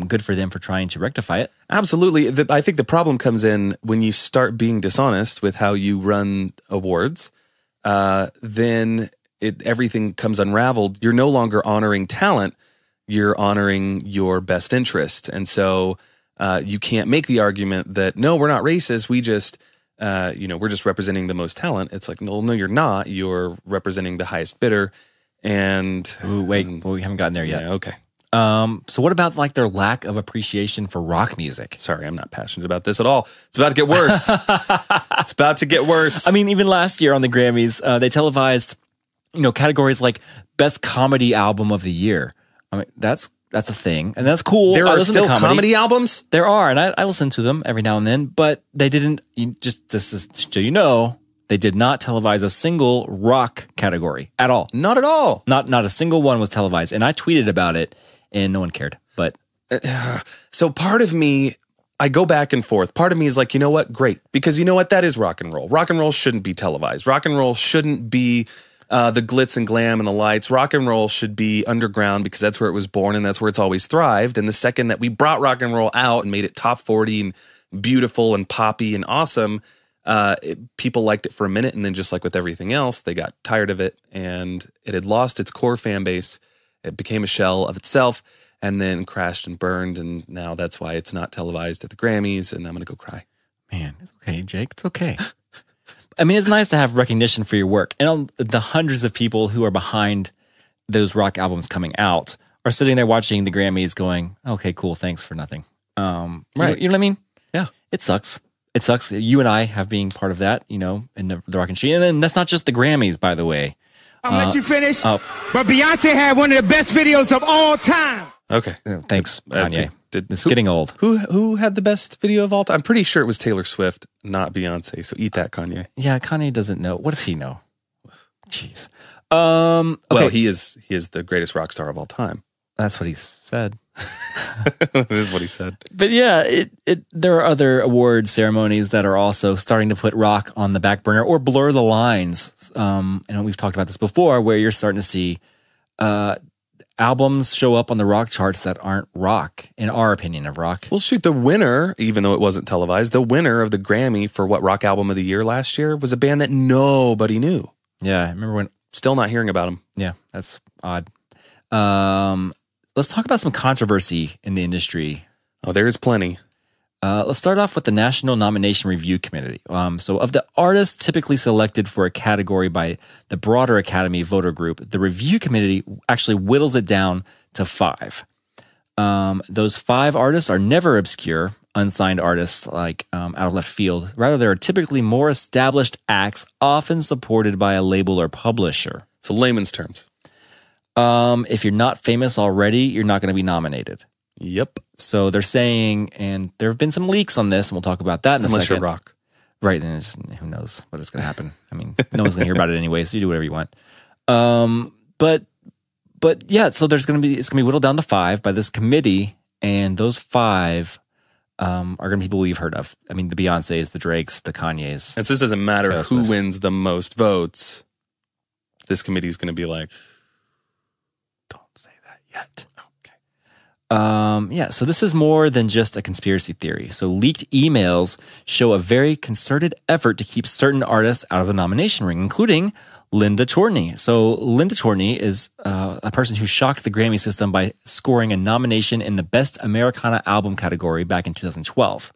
good for them for trying to rectify it. Absolutely. I think the problem comes in when you start being dishonest with how you run awards, then everything comes unraveled. You're no longer honoring talent. You're honoring your best interest. And so you can't make the argument that, no, we're not racist. We just, we're just representing the most talent. It's like, no, you're not. You're representing the highest bidder. And we haven't gotten there yet. Yeah, okay. So what about their lack of appreciation for rock music? Sorry, I'm not passionate about this at all. It's about to get worse. It's about to get worse. I mean, even last year on the Grammys, they televised, categories like Best Comedy Album of the Year. I mean, that's a thing, and that's cool. There are still comedy albums? There are, and I listen to them every now and then, but they didn't, just so they did not televise a single rock category at all. Not at all. Not a single one was televised, and I tweeted about it, and no one cared. But so part of me, I go back and forth. Part of me is like, you know what? Great. Because you know what? That is rock and roll. Rock and roll shouldn't be televised. Rock and roll shouldn't be the glitz and glam and the lights. Rock and roll should be underground because that's where it was born and that's where it's always thrived. And the second that we brought rock and roll out and made it top 40 and beautiful and poppy and awesome, people liked it for a minute, and then just like with everything else, they got tired of it, and it had lost its core fan base. It became a shell of itself, and then crashed and burned, and now that's why it's not televised at the Grammys, and I'm going to go cry. Man, it's okay, Jake. It's okay. I mean, it's nice to have recognition for your work, and the hundreds of people who are behind those rock albums coming out are sitting there watching the Grammys going, okay, cool, thanks for nothing. Right. You know what I mean? Yeah. It sucks. It sucks. You and I have being part of that, in the rock industry. And then that's not just the Grammys, by the way. I'll let you finish. But Beyonce had one of the best videos of all time. Okay. Thanks, Kanye. It's getting old. Who had the best video of all time? I'm pretty sure it was Taylor Swift, not Beyonce. So eat that, Kanye. Yeah, Kanye doesn't know. What does he know? Jeez. Okay. Well, he is the greatest rock star of all time. That's what he said. That is what he said. But yeah, there are other award ceremonies that are also starting to put rock on the back burner or blur the lines. And we've talked about this before, where you're starting to see albums show up on the rock charts that aren't rock, in our opinion of rock. Well, shoot, the winner, even though it wasn't televised, the winner of the Grammy for what rock album of the year last year was a band that nobody knew. Yeah, I remember when. Still not hearing about them. Yeah, that's odd. Let's talk about some controversy in the industry. Oh, there is plenty. Let's start off with the National Nomination Review Committee. So of the artists typically selected for a category by the broader Academy voter group, the review committee actually whittles it down to 5. Those 5 artists are never obscure, unsigned artists like out of left field. Rather, they are typically more established acts, often supported by a label or publisher. So layman's terms. If you're not famous already, you're not going to be nominated. Yep. So they're saying, and there have been some leaks on this, and we'll talk about that in a second. Unless you're rock. Right, then who knows what is going to happen. I mean, no one's going to hear about it anyway, so you do whatever you want. But yeah, so it's going to be whittled down to 5 by this committee, and those 5 are going to be people we've heard of. I mean, the Beyoncés, the Drakes, the Kanyes. And so this doesn't matter who wins the most votes. This committee is going to be like, don't say that yet. Yeah, so this is more than just a conspiracy theory. So leaked emails show a very concerted effort to keep certain artists out of the nomination ring, including Linda Torney. So Linda Torney is a person who shocked the Grammy system by scoring a nomination in the Best Americana Album category back in 2012.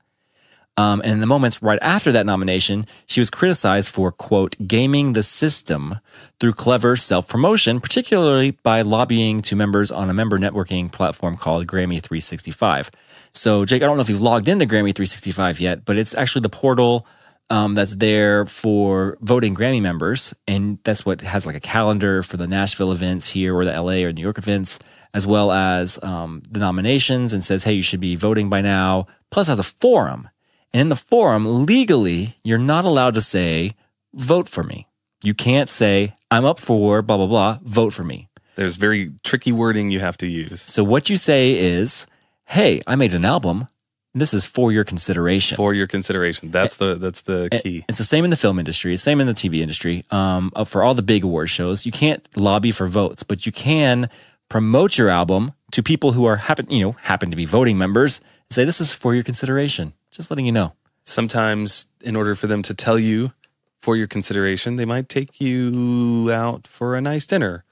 And in the moments right after that nomination, she was criticized for, quote, gaming the system through clever self-promotion, particularly by lobbying to members on a member networking platform called Grammy 365. So, Jake, I don't know if you've logged into Grammy 365 yet, but it's actually the portal that's there for voting Grammy members. And that's what has like a calendar for the Nashville events here or the LA or New York events, as well as the nominations, and says, hey, you should be voting by now, plus has a forum. And in the forum, legally, you're not allowed to say, vote for me. You can't say, I'm up for blah, blah, blah, vote for me. There's very tricky wording you have to use. So what you say is, hey, I made an album. This is for your consideration. For your consideration. That's the key. It's the same in the film industry. It's the same in the TV industry. For all the big award shows, you can't lobby for votes, but you can promote your album to people who are happen to be voting members and say, this is for your consideration. Just letting you know. Sometimes, in order for them to tell you for your consideration, they might take you out for a nice dinner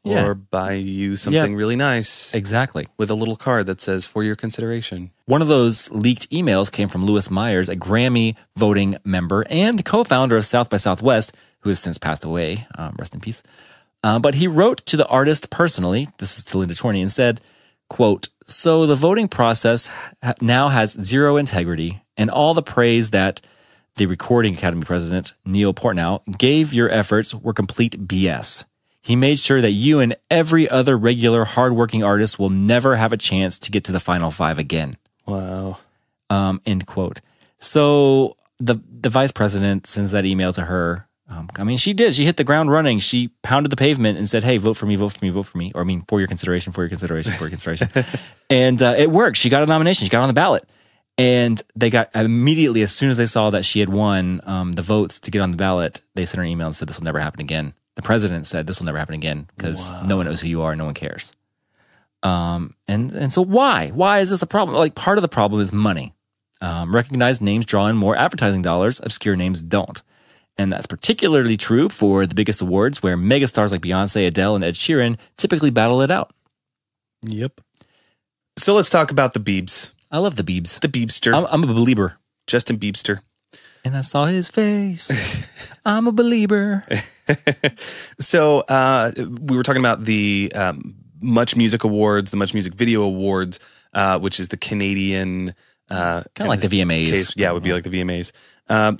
or buy you something really nice. Exactly. With a little card that says, for your consideration. One of those leaked emails came from Lewis Myers, a Grammy voting member and co-founder of South by Southwest, who has since passed away. Rest in peace. But he wrote to the artist personally, this is to Linda Torney, and said, quote, so the voting process now has zero integrity, and all the praise that the Recording Academy president, Neil Portnow, gave your efforts were complete BS. He made sure that you and every other regular hardworking artist will never have a chance to get to the final 5 again. Wow. End quote. So the vice president sends that email to her. She did. She hit the ground running. She pounded the pavement and said, hey, vote for me, vote for me, vote for me. Or for your consideration, for your consideration, for your consideration. And it worked. She got a nomination. She got on the ballot. And they got immediately, as soon as they saw that she had won the votes to get on the ballot, they sent her an email and said, this will never happen again. The president said this will never happen again because no one knows who you are, no one cares. And so why? Why is this a problem? Like, part of the problem is money. Recognized names draw in more advertising dollars, obscure names don't. And that's particularly true for the biggest awards where megastars like Beyonce, Adele, and Ed Sheeran typically battle it out. Yep. So let's talk about the Biebs. I love the Biebs. The Biebster. I'm a believer. Justin Biebster. And I saw his face. I'm a believer. So we were talking about the Much Music Awards, the Much Music Video Awards, which is the Canadian... kind of like the VMAs. Case, yeah, it would be like the VMAs.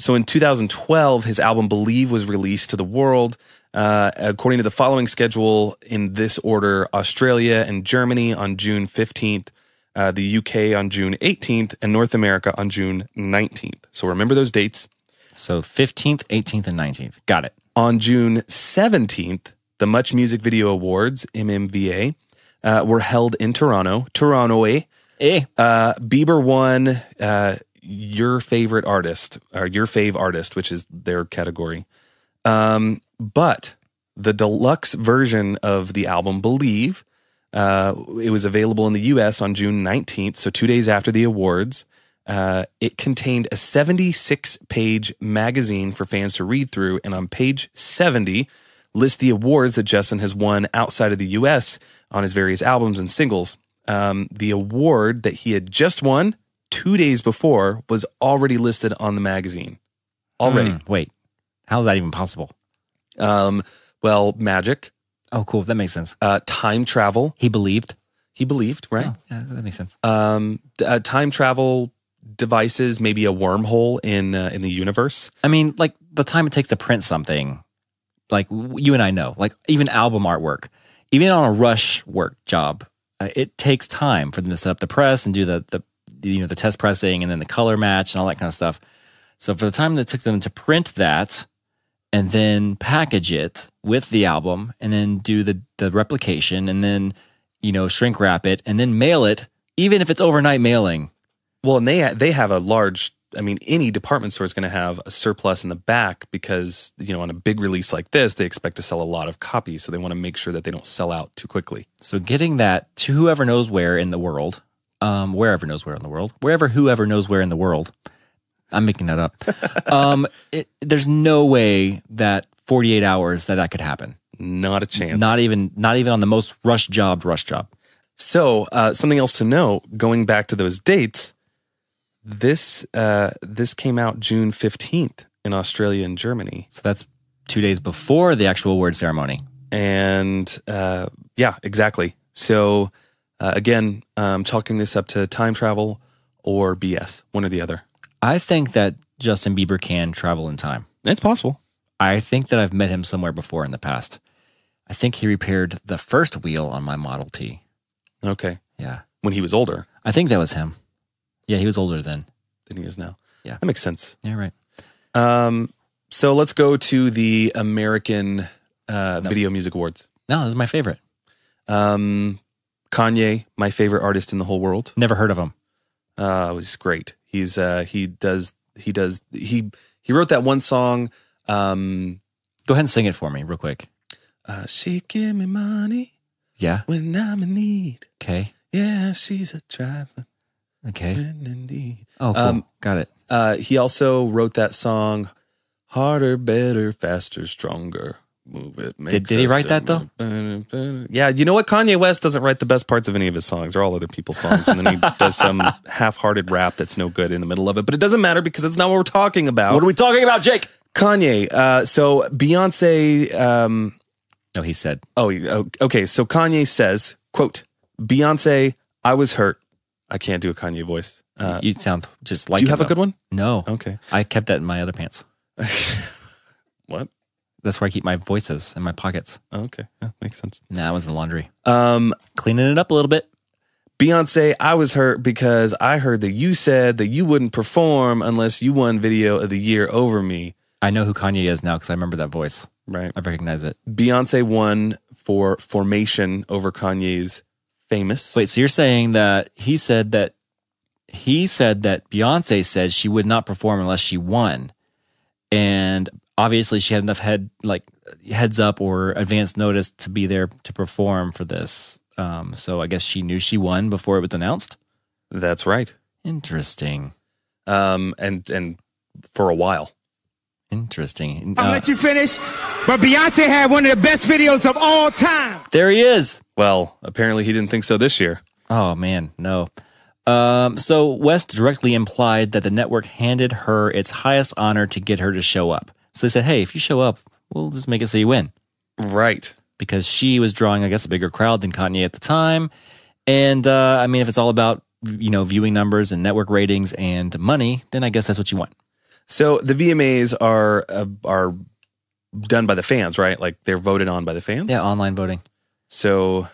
So in 2012, his album Believe was released to the world. According to the following schedule, in this order: Australia and Germany on June 15th, the UK on June 18th, and North America on June 19th. So remember those dates. So 15th, 18th, and 19th. Got it. On June 17th, the Much Music Video Awards, MMVA, were held in Toronto. Bieber won your favorite artist, or your fave artist, which is their category. But the deluxe version of the album Believe, it was available in the US on June 19th, so 2 days after the awards. It contained a 76-page magazine for fans to read through, and on page 70 lists the awards that Justin has won outside of the US on his various albums and singles. The award that he had just won 2 days before was already listed on the magazine. Already. Wait, how is that even possible? Well, magic. Oh, cool. That makes sense. Time travel. He believed, right? Oh, yeah, that makes sense. Time travel devices, maybe a wormhole in the universe. I mean, like the time it takes to print something, like you and I know, like even album artwork, even on a rush work job, it takes time for them to set up the press and do the test pressing and then the color match and all that kind of stuff. So for the time that it took them to print that and then package it with the album and then do the replication and then, shrink wrap it and then mail it, even if it's overnight mailing. Well, and they have a large, any department store is going to have a surplus in the back because, on a big release like this, they expect to sell a lot of copies. So they want to make sure that they don't sell out too quickly. So getting that to whoever knows where in the world, wherever knows where in the world, whoever knows where in the world, I'm making that up. There's no way that 48 hours that could happen. Not a chance. Not even on the most rush job. So something else to know, going back to those dates, this came out June 15th in Australia and Germany. So that's 2 days before the actual award ceremony. And yeah, exactly. So again, chalking this up to time travel or BS, one or the other. I think that Justin Bieber can travel in time. It's possible. I think that I've met him somewhere before in the past. I think he repaired the first wheel on my Model T. Okay. Yeah. When he was older. I think that was him. Yeah, he was older then. Than he is now. Yeah. That makes sense. Yeah, right. So let's go to the American Video Music Awards. No, this is my favorite. Kanye, my favorite artist in the whole world. Never heard of him. He's great. He wrote that one song. Go ahead and sing it for me real quick. She give me money. Yeah. When I'm in need. Okay. Yeah, she's a driver. Okay. Indeed. Oh, cool. Got it. He also wrote that song, Harder, Better, Faster, Stronger. Move it. Did he write that though? Yeah. You know what? Kanye West doesn't write the best parts of any of his songs. They're all other people's songs. And then he does some half-hearted rap that's no good in the middle of it. But it doesn't matter because it's not what we're talking about. What are we talking about, Jake? Kanye. So Beyonce... No, he said. Oh, okay. So Kanye says, quote, Beyonce, I was hurt. I can't do a Kanye voice. You sound just like Do you have a good one? No. Okay. I kept that in my other pants. What? That's where I keep my voices in my pockets. Okay. Yeah, makes sense. Nah, it was in the laundry. Cleaning it up a little bit. Beyonce, I was hurt because I heard that you said that you wouldn't perform unless you won Video of the Year over me. I know who Kanye is now because I remember that voice. Right. I recognize it. Beyonce won for Formation over Kanye's Famous. Wait, so you're saying that he said that Beyonce said she would not perform unless she won. And obviously she had enough heads up or advance notice to be there to perform for this. So I guess she knew she won before it was announced. That's right. Interesting. And for a while. Interesting. I'll let you finish, but Beyonce had one of the best videos of all time. There he is. Well, apparently he didn't think so this year. Oh, man, no. So West directly implied that the network handed her its highest honor to get her to show up. So they said, hey, if you show up, we'll just make it so you win. Right. Because she was drawing, I guess, a bigger crowd than Kanye at the time. And, I mean, if it's all about, viewing numbers and network ratings and money, then I guess that's what you want. So the VMAs are done by the fans, right? Like they're voted on by the fans? Yeah, online voting. So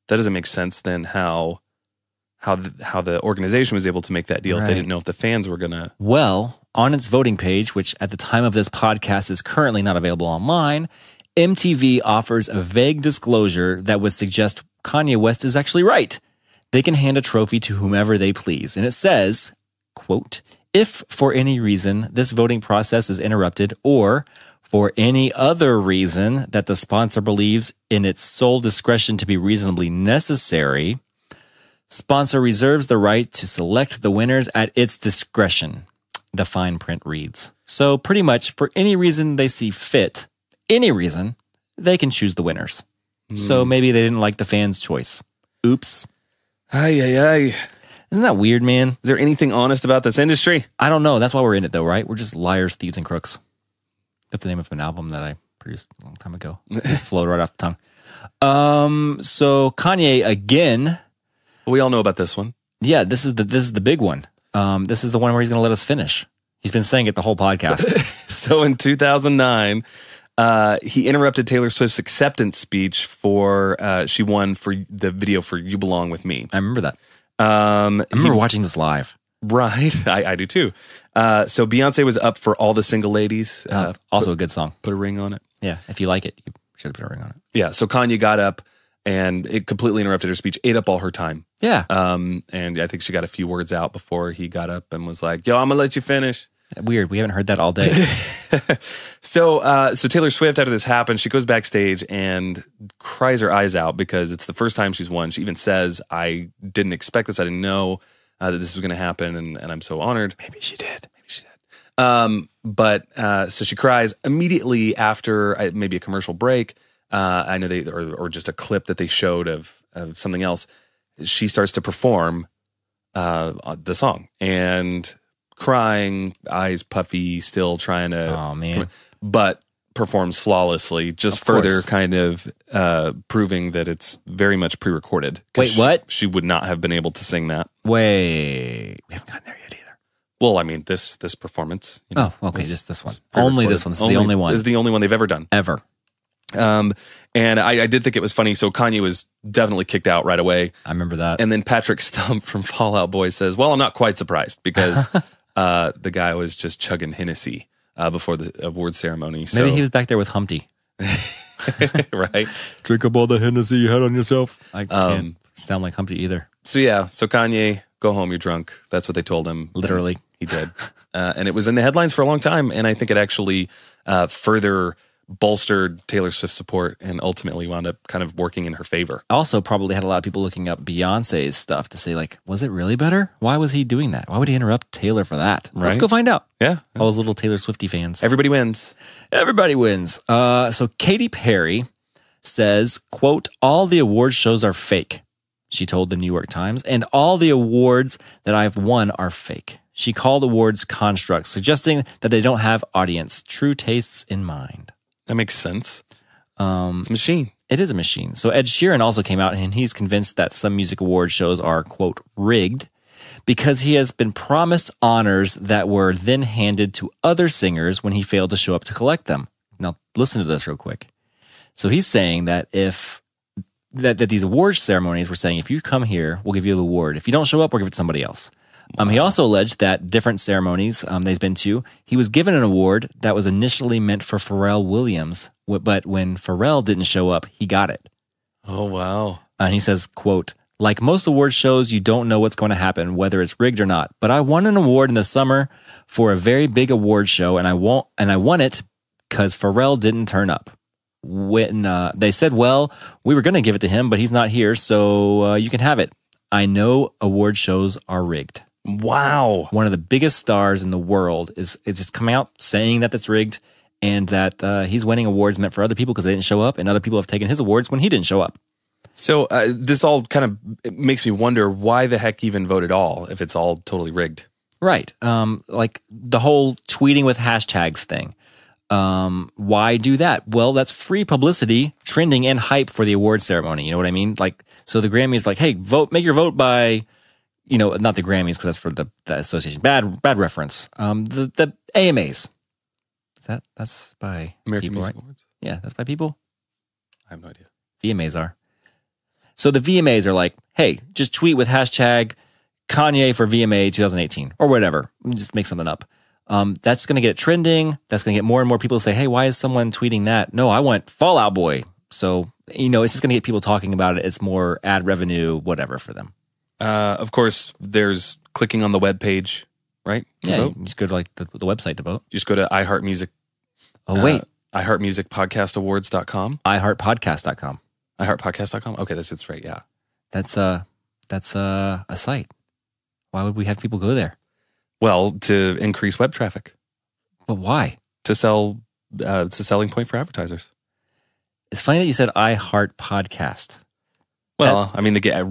that doesn't make sense then how the organization was able to make that deal if they didn't know if the fans were going to... Well, on its voting page, which at the time of this podcast is currently not available online, MTV offers a vague disclosure that would suggest Kanye West is actually right. They can hand a trophy to whomever they please. And it says, quote, if for any reason this voting process is interrupted or for any other reason that the sponsor believes in its sole discretion to be reasonably necessary, sponsor reserves the right to select the winners at its discretion, the fine print reads. So pretty much for any reason they see fit, any reason, they can choose the winners. So maybe they didn't like the fans' choice. Oops. Ay. Isn't that weird, man? Is there anything honest about this industry? I don't know. That's why we're in it, though, right? We're just liars, thieves, and crooks. That's the name of an album that I produced a long time ago. It just flowed right off the tongue. So Kanye again. We all know about this one. Yeah, this is the big one. This is the one where he's going to let us finish. He's been saying it the whole podcast. So in 2009, he interrupted Taylor Swift's acceptance speech for she won for the video for "You Belong with Me." I remember that. I remember watching this live. Right, I do too. So Beyonce was up for All the Single Ladies. Also a good song. Put a ring on it. Yeah, if you like it, you should have put a ring on it. Yeah, so Kanye got up and it completely interrupted her speech, ate up all her time. Yeah. And I think she got a few words out before he got up and was like, yo, I'm going to let you finish. Weird. We haven't heard that all day. So Taylor Swift, after this happened, she goes backstage and cries her eyes out because it's the first time she's won. She even says, I didn't expect this. I didn't know that this was going to happen. And I'm so honored. Maybe she did. But so she cries immediately after maybe a commercial break. I know or just a clip that they showed of something else. She starts to perform the song and crying, eyes puffy, still trying to. Oh man! But performs flawlessly, just further kind of proving that it's very much pre-recorded. Wait, what? She would not have been able to sing that. Wait, we haven't gotten there yet either. Well, I mean this performance. Okay, just this one. Only this one's the only one. This is the only one they've ever done. Ever. And I did think it was funny. So Kanye was definitely kicked out right away. I remember that. And then Patrick Stump from Fall Out Boy says, well, I'm not quite surprised because the guy was just chugging Hennessy before the award ceremony. So. Maybe he was back there with Humpty. Right? Drink up all the Hennessy you had on yourself. I can't sound like Humpty either. So Kanye, go home, you're drunk. That's what they told him. Literally. He did. And it was in the headlines for a long time. And I think it actually further bolstered Taylor Swift's support and ultimately wound up kind of working in her favor. Also probably had a lot of people looking up Beyonce's stuff to say like, was it really better? Why was he doing that? Why would he interrupt Taylor for that? Let's go find out. Yeah. All those little Taylor Swiftie fans. Everybody wins. Everybody wins. So Katy Perry says, quote, all the award shows are fake, she told the New York Times, and all the awards that I've won are fake. She called awards constructs, suggesting that they don't have audience, true tastes in mind. That makes sense. It's a machine. It is a machine. So Ed Sheeran also came out and he's convinced that some music award shows are, quote, rigged because he has been promised honors that were then handed to other singers when he failed to show up to collect them. Now, listen to this real quick. So he's saying that that these award ceremonies were saying, if you come here, we'll give you the award. If you don't show up, we'll give it to somebody else. He also alleged that different ceremonies that he's been to, he was given an award that was initially meant for Pharrell Williams, but when Pharrell didn't show up, he got it. Oh, wow. And he says, quote, like most award shows, you don't know what's going to happen, whether it's rigged or not. But I won an award in the summer for a very big award show, and I won it because Pharrell didn't turn up. When they said, well, we were going to give it to him, but he's not here, so you can have it. I know award shows are rigged. Wow. One of the biggest stars in the world is just coming out saying that that's rigged and that he's winning awards meant for other people because they didn't show up, and other people have taken his awards when he didn't show up. So this all kind of makes me wonder why the heck even vote at all if it's all totally rigged. Right. Like the whole tweeting with hashtags thing. Why do that? Well, that's free publicity, trending, and hype for the award ceremony. You know what I mean? Like, so the Grammys, like, hey, make your vote by, not the Grammys because that's for the association. Bad reference. The AMAs. That's by American people, Music right? Awards? Yeah, that's by people. I have no idea. VMAs are. So the VMAs are like, hey, just tweet with hashtag Kanye for VMA 2018 or whatever. Just make something up. That's going to get it trending. That's going to get more and more people to say, hey, why is someone tweeting that? No, I want Fall Out Boy. So, it's just going to get people talking about it. It's more ad revenue, whatever for them. Of course, there's clicking on the web page, right? Yeah, you just go to like the website to vote. You just go to iHeartMusic. Oh, wait. iHeartMusicPodcastAwards.com. iHeartPodcast.com. iHeartPodcast.com. Okay, that's right. Yeah. That's a site. Why would we have people go there? Well, to increase web traffic. But why? To sell, it's a selling point for advertisers. It's funny that you said iHeart Podcast. Well, they get,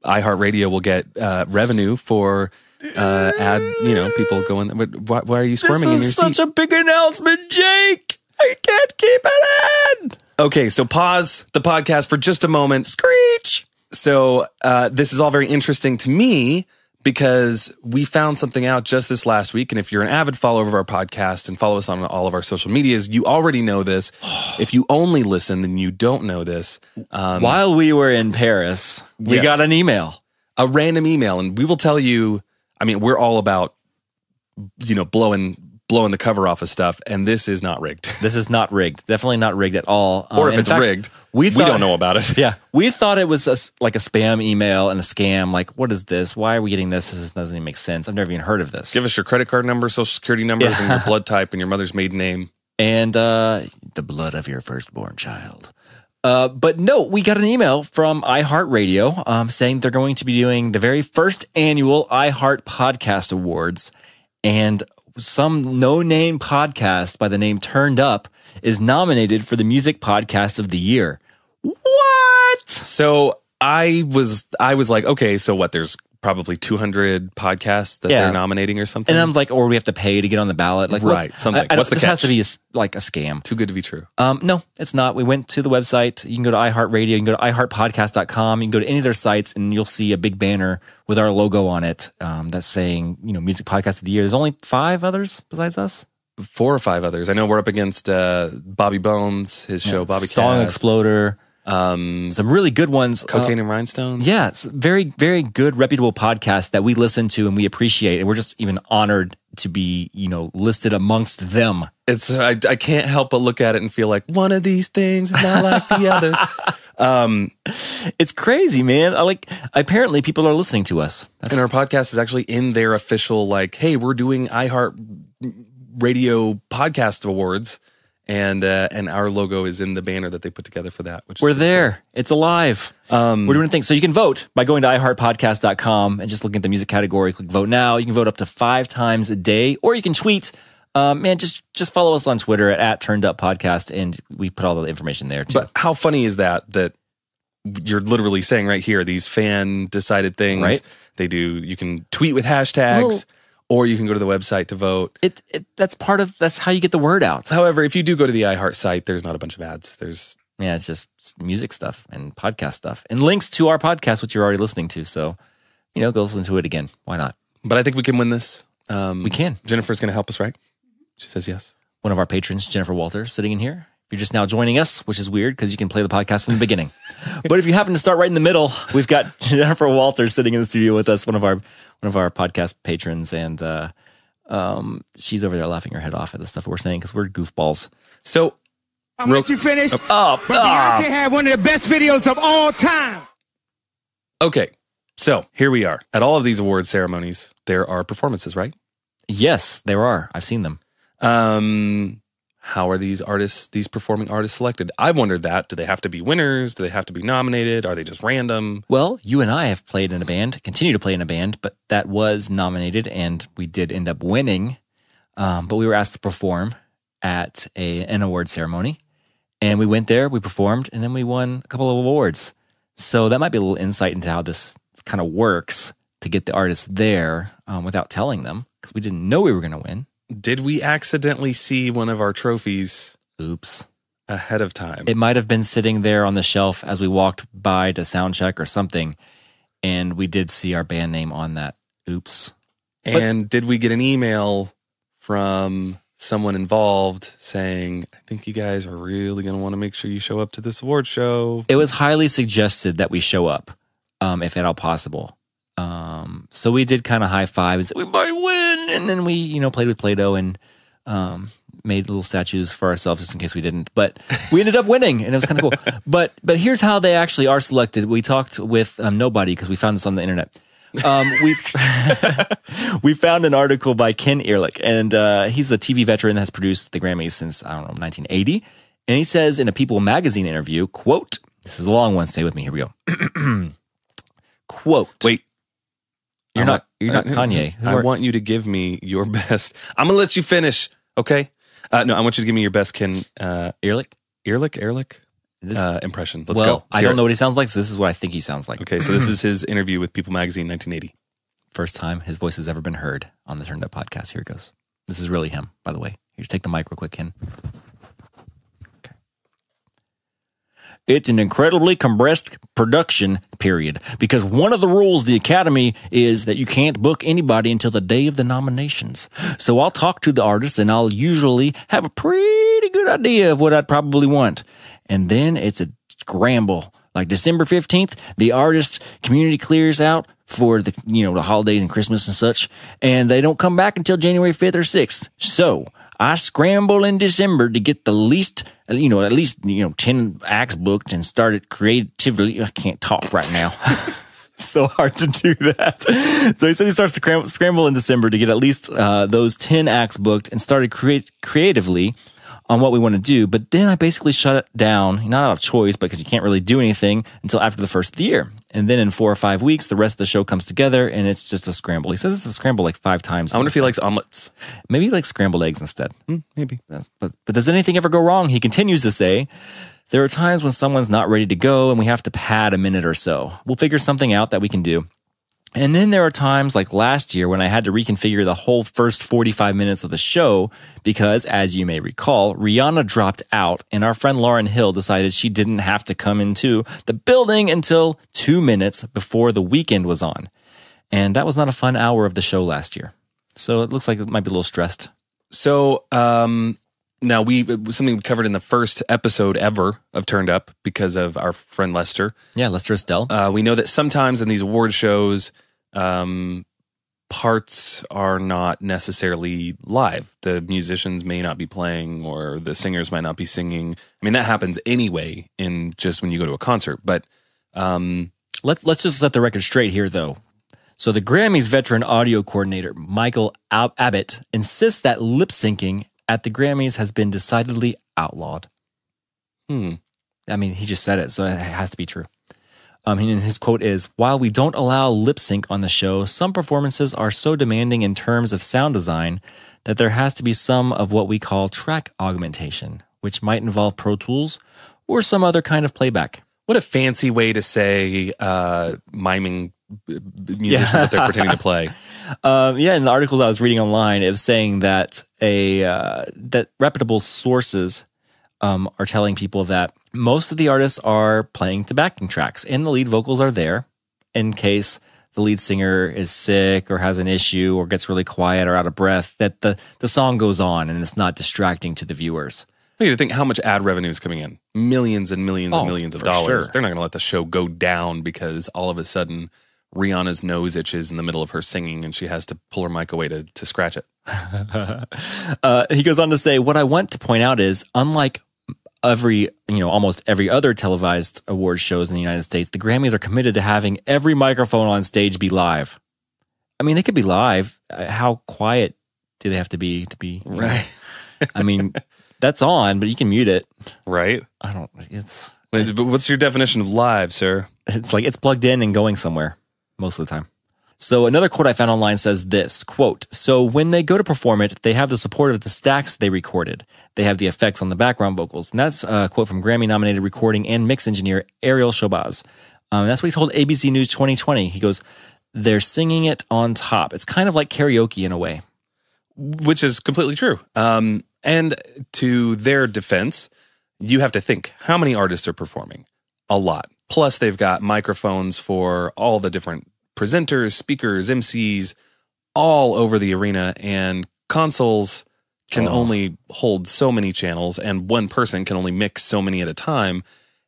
iHeartRadio will get revenue for people going. Why are you squirming in your seat? This is such a big announcement, Jake. I can't keep it in. Okay, so pause the podcast for just a moment. Screech. So this is all very interesting to me because we found something out just this last week. And if you're an avid follower of our podcast and follow us on all of our social medias, you already know this. If you only listen, then you don't know this. While we were in Paris, we got an email. A random email. And we will tell you, we're all about, blowing the cover off of stuff, and this is not rigged. This is not rigged. Definitely not rigged at all. Or if it's rigged, we don't know about it. Yeah. We thought it was like a spam email and a scam. Like, what is this? Why are we getting this? This doesn't even make sense. I've never even heard of this. Give us your credit card number, social security numbers, and your blood type, and your mother's maiden name. And the blood of your firstborn child. But no, we got an email from iHeartRadio saying they're going to be doing the very first annual iHeart Podcast Awards, and some no-name podcast by the name Turned Up is nominated for the Music Podcast of the Year. What? So I was like, okay, so what? There's probably 200 podcasts that they're nominating or something. And I'm like, or we have to pay to get on the ballot. Like, right, something. What's the catch? This has to be like a scam. Too good to be true. No, it's not. We went to the website. You can go to iHeartRadio. You can go to iHeartPodcast.com. You can go to any of their sites, and you'll see a big banner with our logo on it that's saying, Music Podcast of the Year. There's only 5 others besides us. 4 or 5 others. I know we're up against Bobby Bones, his show, Bobby Song Cast. Exploder. Some really good ones. Cocaine and Rhinestones. Yeah, it's very, very good, reputable podcasts that we listen to and we appreciate. And we're just even honored to be, listed amongst them. I can't help but look at it and feel like one of these things is not like the others. It's crazy, man. Apparently people are listening to us. And our podcast is actually in their official, hey, we're doing iHeart Radio Podcast Awards. And our logo is in the banner that they put together for that. We're there. Cool. It's alive. We're doing things. So you can vote by going to iHeartPodcast.com and just looking at the music category. Click vote now. You can vote up to 5 times a day, or you can tweet. Just follow us on Twitter at Turned Up Podcast, and we put all the information there too. But how funny is that you're literally saying right here, these fan decided things, right? They do. You can tweet with hashtags. Or you can go to the website to vote. That's how you get the word out. However, if you do go to the iHeart site, there's not a bunch of ads. It's just music stuff and podcast stuff and links to our podcast, which you're already listening to. So, go listen to it again. Why not? But I think we can win this. We can. Jennifer's going to help us, right? She says yes. One of our patrons, Jennifer Walter, sitting in here. If you're just now joining us, which is weird because you can play the podcast from the beginning. But if you happen to start right in the middle, we've got Jennifer Walter sitting in the studio with us, one of our podcast patrons, and she's over there laughing her head off at the stuff we're saying because we're goofballs. So, I'll let you finish. But Beyonce had one of the best videos of all time. Okay, so here we are. At all of these award ceremonies, there are performances, right? Yes, there are. I've seen them. how are these performing artists selected? I've wondered that. Do they have to be winners? Do they have to be nominated? Are they just random? Well, you and I have played in a band, continue to play in a band, but that was nominated and we did end up winning. But we were asked to perform at an award ceremony. And we went there, we performed, and then we won a couple of awards. So that might be a little insight into how this kind of works to get the artists there without telling them, because we didn't know we were going to win. Did we accidentally see one of our trophies? Oops. Ahead of time? It might have been sitting there on the shelf as we walked by to sound check or something, and we did see our band name on that. Oops. And did we get an email from someone involved saying, I think you guys are really going to want to make sure you show up to this award show? It was highly suggested that we show up, if at all possible. So we did kind of high fives. We might win, and then we, played with Play-Doh and made little statues for ourselves just in case we didn't. But we ended up winning, and it was kind of cool. But here's how they actually are selected. We talked with Nobody because we found this on the internet. We found an article by Ken Ehrlich, and he's the TV veteran that has produced the Grammys since, 1980. And he says in a People magazine interview, quote, this is a long one, stay with me, here we go. Quote. Wait. You're not Kanye. I want you to give me your best. I'm going to let you finish, okay? No, I want you to give me your best Ken Ehrlich? Ehrlich? Impression. Let's go. Well, I don't know what he sounds like, so this is what I think he sounds like. Okay, so this is his interview with People magazine, 1980. First time his voice has ever been heard on the Turned Up podcast. Here it goes. This is really him, by the way. Here, take the mic real quick, Ken. Okay. It's an incredibly compressed production period because one of the rules of the Academy is that you can't book anybody until the day of the nominations. So I'll talk to the artist and I'll usually have a pretty good idea of what I'd probably want. And then it's a scramble. Like December 15th, the artist community clears out for the holidays and Christmas and such, and they don't come back until January 5th or 6th. So I scramble in December to get the least, at least 10 acts booked and started creatively. I can't talk right now. So hard to do that. So he said he starts to scramble in December to get at least those 10 acts booked and started creatively on what we want to do. But then I basically shut it down, not out of choice, but because you can't really do anything until after the first of the year. And then in 4 or 5 weeks, the rest of the show comes together and it's just a scramble. He says it's a scramble like 5 times. I wonder if he likes omelets. Maybe he likes scrambled eggs instead. Maybe. But does anything ever go wrong? He continues to say, there are times when someone's not ready to go and we have to pad a minute or so. We'll figure something out that we can do. And then there are times like last year when I had to reconfigure the whole first 45 minutes of the show because, as you may recall, Rihanna dropped out and our friend Lauren Hill decided she didn't have to come into the building until 2 minutes before the weekend was on. And that was not a fun hour of the show last year. So it looks like it might be a little stressed. So now something we covered in the first episode ever of Turned Up because of our friend Lester. Yeah, Lester Estelle. We know that sometimes in these award shows, parts are not necessarily live. The musicians may not be playing or the singers might not be singing. I mean, that happens anyway in just when you go to a concert. But let's just set the record straight here, though. So the Grammys veteran audio coordinator, Michael Abbott, insists that lip syncing at the Grammys has been decidedly outlawed. I mean, he just said it, so it has to be true. And his quote is, while we don't allow lip sync on the show, some performances are so demanding in terms of sound design that there has to be some of what we call track augmentation, which might involve Pro Tools or some other kind of playback. What a fancy way to say miming musicians that they're pretending to play. In the articles I was reading online, it was saying that that reputable sources are telling people that most of the artists are playing the backing tracks and the lead vocals are there in case the lead singer is sick or has an issue or gets really quiet or out of breath, that the song goes on and it's not distracting to the viewers. You think how much ad revenue is coming in? Millions and millions and millions of dollars. Sure. They're not going to let the show go down because all of a sudden Rihanna's nose itches in the middle of her singing and she has to pull her mic away to scratch it. He goes on to say, what I want to point out is, unlike almost every other televised award shows in the United States, the Grammys are committed to having every microphone on stage be live. I mean, they could be live. How quiet do they have to be? Right. I mean, That's on, but you can mute it. Right? I don't. It's But what's your definition of live, sir? It's like it's plugged in and going somewhere most of the time. So another quote I found online says this, quote, "So when they go to perform it, they have the support of the stacks they recorded. They have the effects on the background vocals." And that's a quote from Grammy-nominated recording and mix engineer Ariel Shobaz. That's what he told ABC News 2020. He goes, "They're singing it on top. It's kind of like karaoke in a way." Which is completely true. And to their defense, you have to think, how many artists are performing? A lot. Plus, they've got microphones for all the different presenters, speakers, MCs, all over the arena, and consoles can only hold so many channels, and one person can only mix so many at a time.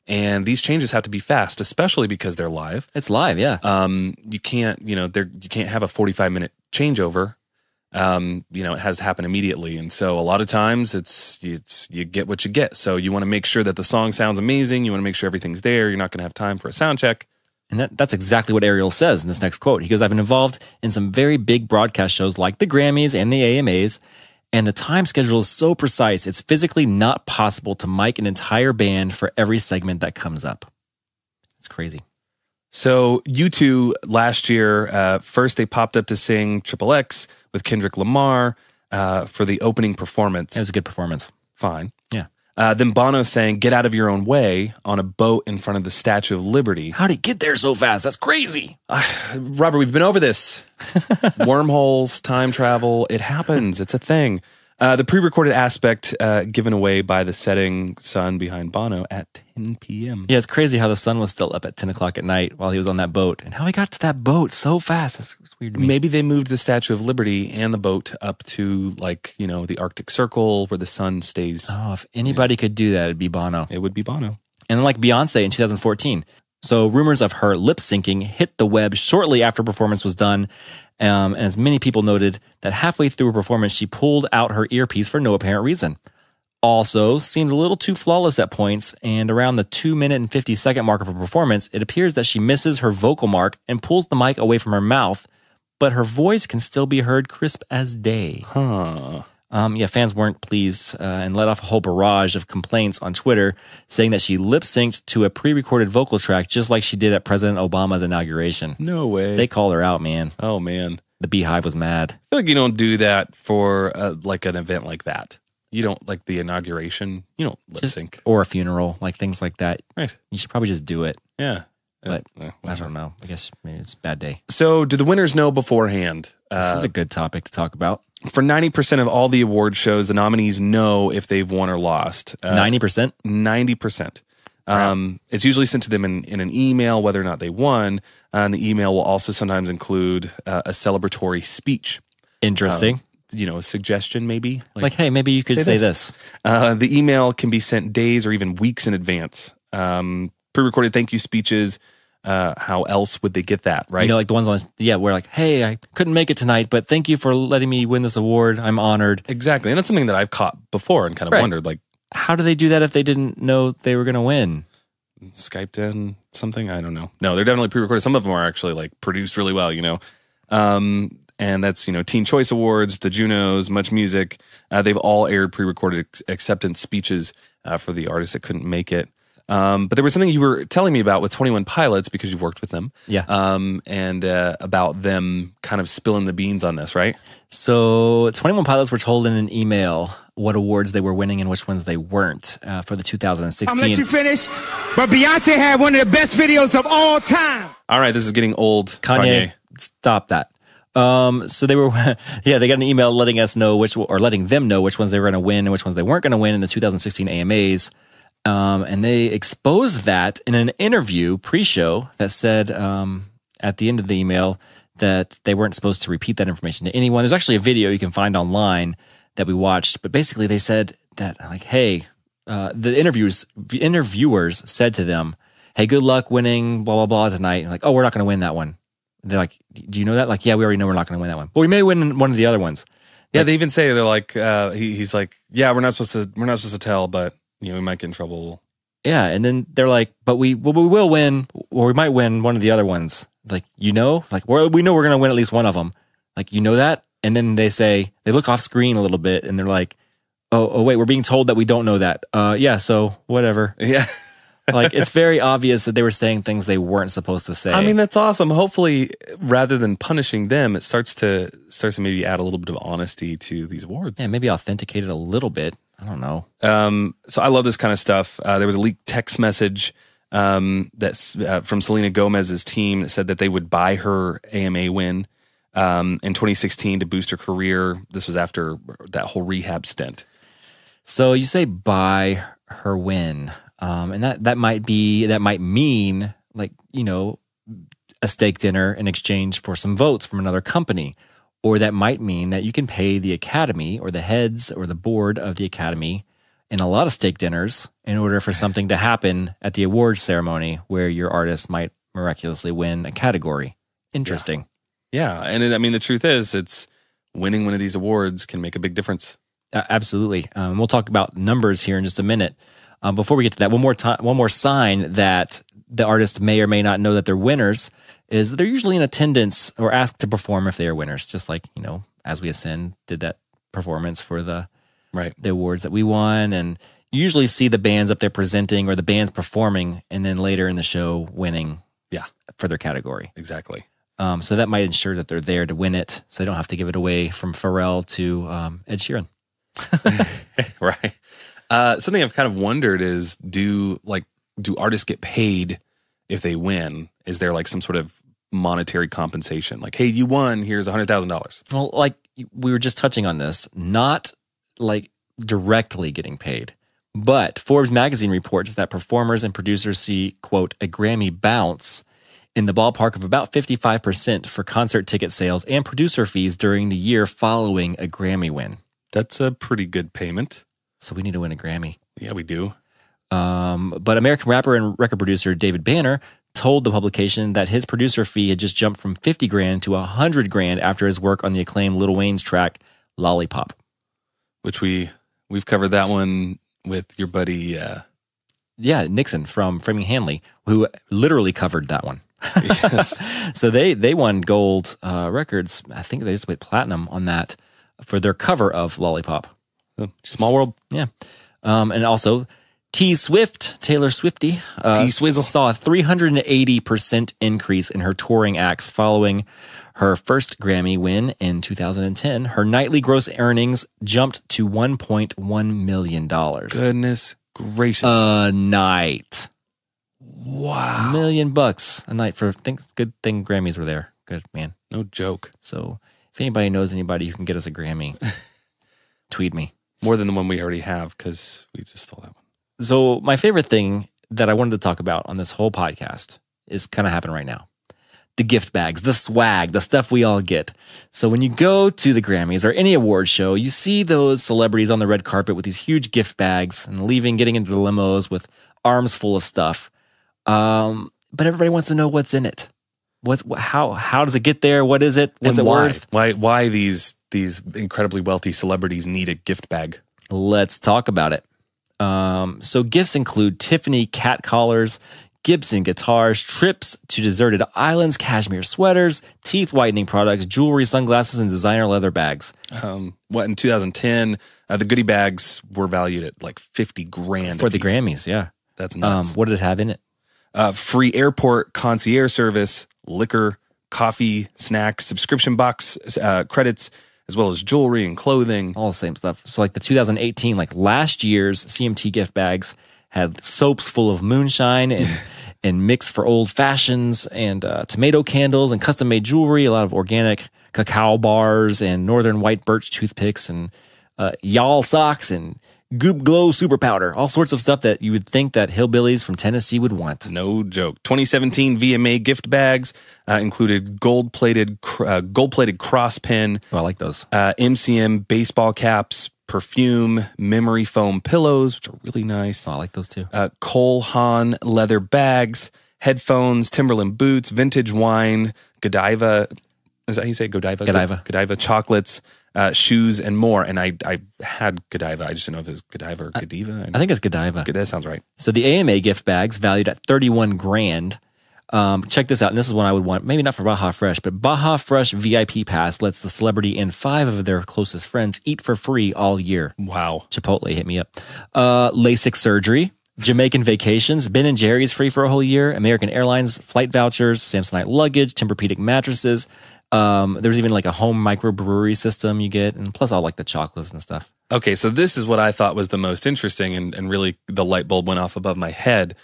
And these changes have to be fast, especially because they're live. It's live, yeah. You can't, you can't have a 45-minute changeover. It has to happen immediately. And so a lot of times it's you get what you get. So you want to make sure that the song sounds amazing. You want to make sure everything's there. You're not going to have time for a sound check. And that's exactly what Ariel says in this next quote. He goes, "I've been involved in some very big broadcast shows like the Grammys and the AMAs, and the time schedule is so precise, it's physically not possible to mic an entire band for every segment that comes up." It's crazy. So U2 last year, first they popped up to sing Triple X with Kendrick Lamar for the opening performance. It was a good performance. Fine. Yeah. Then Bono sang "Get Out of Your Own Way" on a boat in front of the Statue of Liberty. How'd he get there so fast? That's crazy. Robert, we've been over this. Wormholes, time travel, it happens. It's a thing. The pre-recorded aspect given away by the setting sun behind Bono at 10 p.m. Yeah, it's crazy how the sun was still up at 10 o'clock at night while he was on that boat, and how he got to that boat so fast. That's weird to me. Maybe they moved the Statue of Liberty and the boat up to, the Arctic Circle where the sun stays. Oh, if anybody could do that, it'd be Bono. It would be Bono. And then like Beyonce in 2014. So rumors of her lip syncing hit the web shortly after performance was done. And as many people noted, that halfway through her performance, she pulled out her earpiece for no apparent reason. Also, seemed a little too flawless at points, and around the 2-minute and 50-second mark of her performance, it appears that she misses her vocal mark and pulls the mic away from her mouth, but her voice can still be heard crisp as day. Fans weren't pleased and let off a whole barrage of complaints on Twitter saying that she lip-synced to a pre-recorded vocal track just like she did at President Obama's inauguration. No way. They called her out, man. Oh, man. The Beehive was mad. I feel like you don't do that for an event like that. You don't, like the inauguration, you don't lip-sync. Or a funeral, like things like that. Right. You should probably just do it. Yeah. But I don't know. I guess maybe it's a bad day. So do the winners know beforehand? This is a good topic to talk about. For 90% of all the award shows, the nominees know if they've won or lost. 90%? 90%. It's usually sent to them in an email whether or not they won. And the email will also sometimes include a celebratory speech. Interesting. A suggestion maybe. Like, hey, maybe you could say this. The email can be sent days or even weeks in advance. Pre-recorded thank you speeches. How else would they get that, right? Like the ones on, where like, hey, I couldn't make it tonight, but thank you for letting me win this award. I'm honored. Exactly. And that's something that I've caught before and kind of wondered, like, how do they do that if they didn't know they were going to win? Skyped in something? I don't know. No, they're definitely pre-recorded. Some of them are actually like produced really well, and that's, Teen Choice Awards, the Junos, Much Music. They've all aired pre-recorded acceptance speeches for the artists that couldn't make it. But there was something you were telling me about with 21 Pilots because you've worked with them. Yeah. And about them kind of spilling the beans on this, right? So 21 Pilots were told in an email what awards they were winning and which ones they weren't for the 2016. I'm gonna let you finish, but Beyonce had one of the best videos of all time. All right, this is getting old. Kanye. Stop that. So they were, they got an email letting us know letting them know which ones they were going to win and which ones they weren't going to win in the 2016 AMAs. And they exposed that in an interview pre-show that said at the end of the email that they weren't supposed to repeat that information to anyone. There's actually a video you can find online that we watched, but basically they said that, like, hey, the interviewers said to them, hey, good luck winning blah, blah, blah tonight. And like, oh, we're not going to win that one. They're like, do you know that? Like, yeah, we already know we're not going to win that one. But we may win one of the other ones. Yeah, they even say, they're like, he's like, yeah, we're not supposed to tell, but we might get in trouble. Yeah, and then they're like, but we will win, or we might win one of the other ones. Like, we know we're going to win at least one of them. Like, you know that? And then they look off screen a little bit, and they're like, Oh, wait, we're being told that we don't know that. Yeah, so whatever. Yeah. Like, it's very obvious that they were saying things they weren't supposed to say. I mean, that's awesome. Hopefully, rather than punishing them, it starts to maybe add a little bit of honesty to these awards. Yeah, maybe authenticate it a little bit. I don't know. So I love this kind of stuff. There was a leaked text message that's from Selena Gomez's team that said that they would buy her AMA win in 2016 to boost her career. This was after that whole rehab stint. So you say buy her win, and that might mean, like, you know, a steak dinner in exchange for some votes from another company. Or that might mean that you can pay the Academy or the heads or the board of the Academy in a lot of steak dinners in order for something to happen at the awards ceremony where your artist might miraculously win a category. Interesting. Yeah. And I mean, the truth is, it's winning one of these awards can make a big difference. Absolutely. We'll talk about numbers here in just a minute. Before we get to that, one more sign that the artist may or may not know that they're winners is that they're usually in attendance or asked to perform if they are winners, just like, you know, As We Ascend did that performance for the awards that we won. And you usually see the bands up there presenting or the bands performing and then later in the show winning for their category. Exactly. So that might ensure that they're there to win it, so they don't have to give it away from Pharrell to Ed Sheeran. Right. Something I've kind of wondered is, do artists get paid if they win? Is there like some sort of monetary compensation? Like, hey, you won, here's $100,000. Well, like we were just touching on this, not like directly getting paid, but Forbes magazine reports that performers and producers see, quote, a Grammy bounce in the ballpark of about 55% for concert ticket sales and producer fees during the year following a Grammy win. That's a pretty good payment. So we need to win a Grammy. Yeah, we do. But American rapper and record producer David Banner told the publication that his producer fee had just jumped from $50,000 to $100,000 after his work on the acclaimed Lil Wayne's track Lollipop, which we've covered that one with your buddy Nixon from Framing Hanley, who literally covered that one. Yes. So they won gold records. I think they just went platinum on that for their cover of Lollipop. Small world. Yeah. And also T-Swift, Taylor Swiftie, T-Swizzle, saw a 380% increase in her touring acts following her first Grammy win in 2010. Her nightly gross earnings jumped to $1.1 million. Goodness gracious. A night. Wow. $1 million a night for good thing Grammys were there. Good, man. No joke. So if anybody knows anybody who can get us a Grammy, tweet me. More than the one we already have, because we just stole that one. So my favorite thing that I wanted to talk about on this whole podcast is kind of happening right now. The gift bags, the swag, the stuff we all get. So when you go to the Grammys or any award show, you see those celebrities on the red carpet with these huge gift bags and getting into the limos with arms full of stuff. But everybody wants to know what's in it. How does it get there? What is it? What's it worth? Why these incredibly wealthy celebrities need a gift bag? Let's talk about it. So gifts include Tiffany cat collars, Gibson guitars, trips to deserted islands, cashmere sweaters, teeth whitening products, jewelry, sunglasses, and designer leather bags. In 2010, the goodie bags were valued at like $50,000 for the Grammys. Yeah, that's nuts. What did it have in it? Free airport concierge service, liquor, coffee, snacks, subscription box credits, as well as jewelry and clothing. All the same stuff. So like the 2018, like last year's CMT gift bags had soaps full of moonshine and mix for old fashions and tomato candles and custom made jewelry, a lot of organic cacao bars and northern white birch toothpicks and y'all socks and Goop Glow super powder, all sorts of stuff that you would think that hillbillies from Tennessee would want. No joke. 2017 VMA gift bags included gold-plated cross pin. Oh, I like those. MCM baseball caps, perfume, memory foam pillows, which are really nice. Oh, I like those too. Cole Haan leather bags, headphones, Timberland boots, vintage wine, Godiva. Is that how you say it? Godiva? Godiva chocolates. Shoes and more. And I had Godiva. I just didn't know if it was Godiva or Godiva. I think it's Godiva. That sounds right. So the AMA gift bags valued at $31,000 Check this out, and this is one I would want, maybe not for Baja Fresh, but Baja Fresh VIP Pass lets the celebrity and 5 of their closest friends eat for free all year. Wow. Chipotle, hit me up. LASIK surgery, Jamaican vacations, Ben & Jerry's free for a whole year, American Airlines flight vouchers, Samsonite luggage, Tempur-Pedic mattresses. There's even like a home microbrewery system you get, and plus all like the chocolates and stuff. Okay, so this is what I thought was the most interesting, and really the light bulb went off above my head.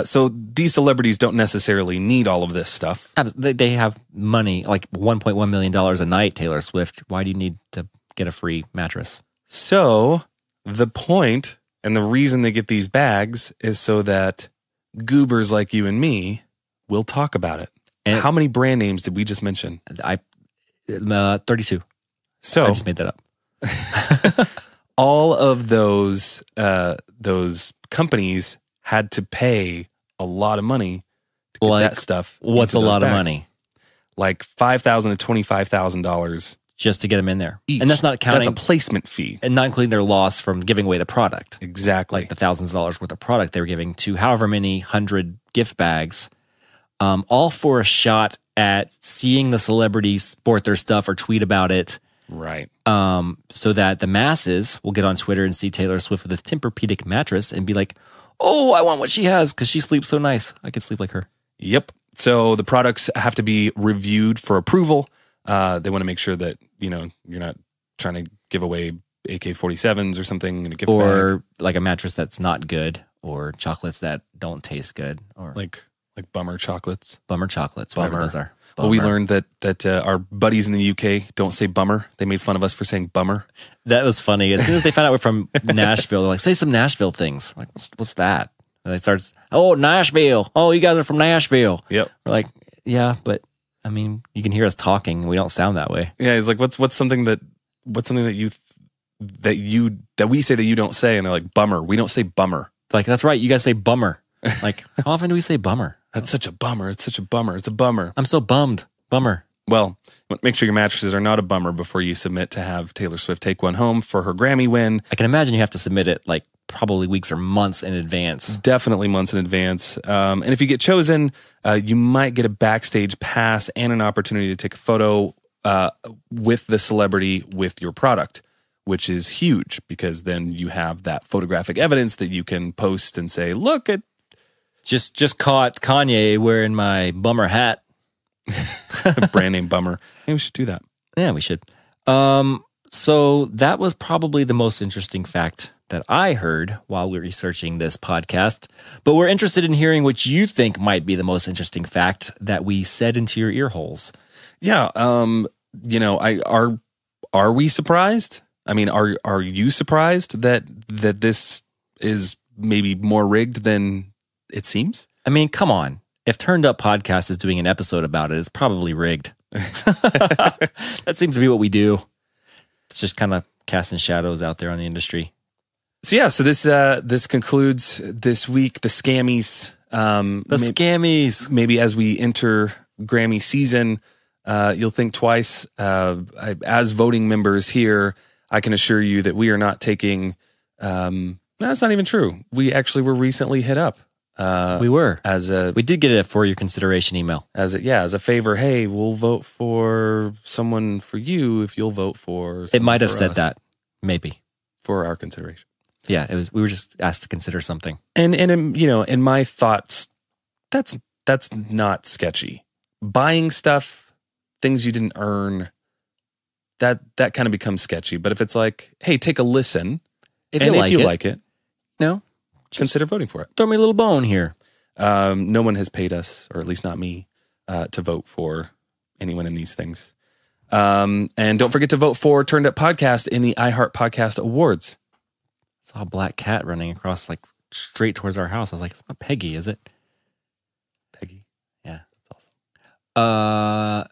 So these celebrities don't necessarily need all of this stuff. They have money, like $1.1 million a night, Taylor Swift. Why do you need to get a free mattress? So the point and the reason they get these bags is so that goobers like you and me will talk about it. And how many brand names did we just mention? 32. So I just made that up. all of those companies had to pay a lot of money to get that stuff. What's a lot of money? Like $5,000 to $25,000 just to get them in there. Each. And that's not counting. That's a placement fee. And not including their loss from giving away the product. Exactly. Like the thousands of dollars worth of product they were giving to however many 100 gift bags, all for a shot at seeing the celebrities sport their stuff or tweet about it. Right. So that the masses will get on Twitter and see Taylor Swift with a Tempur-Pedic mattress and be like, oh, I want what she has because she sleeps so nice. I could sleep like her. Yep. So the products have to be reviewed for approval. They want to make sure that, you're not trying to give away AK-47s or something in a gift bag. Or like a mattress that's not good, or chocolates that don't taste good, or like bummer chocolates. Bummer chocolates, whatever those are. Well, we learned that our buddies in the UK don't say bummer. They made fun of us for saying bummer. That was funny. As soon as they found out we're from Nashville, they're like, say some Nashville things. I'm like, what's that? And they start, oh, Nashville. Oh, you guys are from Nashville. Yep. We're like, yeah, but I mean, you can hear us talking and we don't sound that way. Yeah, he's like, what's something that we say that you don't say? And they're like, bummer. We don't say bummer. Like, that's right. You guys say bummer. Like, how often do we say bummer? That's such a bummer. It's such a bummer. It's a bummer. I'm so bummed. Bummer. Well, make sure your mattresses are not a bummer before you submit to have Taylor Swift take one home for her Grammy win. I can imagine you have to submit it like probably weeks or months in advance. Definitely months in advance. And if you get chosen, you might get a backstage pass and an opportunity to take a photo with the celebrity with your product, which is huge because then you have that photographic evidence that you can post and say, look at. Just caught Kanye wearing my bummer hat. Brand name bummer. Maybe we should do that. Yeah, we should. So that was probably the most interesting fact that I heard while we were researching this podcast. But we're interested in hearing what you think might be the most interesting fact that we said into your ear holes. Yeah. Are we surprised? I mean, are you surprised that this is maybe more rigged than it seems? I mean, come on. If Turned Up Podcast is doing an episode about it, it's probably rigged. That seems to be what we do. It's just kind of casting shadows out there on the industry. So yeah, so this concludes this week, the Scammies. Scammies. Maybe as we enter Grammy season, you'll think twice. As voting members here, I can assure you that we are not taking. No, that's not even true. We actually were recently hit up. We did get a for your consideration email as a favor. Hey, we'll vote for someone for you if you'll vote for. It might have said that, maybe for our consideration. Yeah, it was. We were just asked to consider something, and in my thoughts, that's not sketchy. Buying stuff, things you didn't earn, that kind of becomes sketchy. But if it's like, hey, take a listen, if you like it, no. Consider voting for it. Throw me a little bone here. No one has paid us, or at least not me, to vote for anyone in these things. And don't forget to vote for Turned Up Podcast in the iHeart Podcast Awards. I saw a black cat running across, like, straight towards our house. I was like, it's not Peggy, is it? Peggy. Yeah, that's awesome.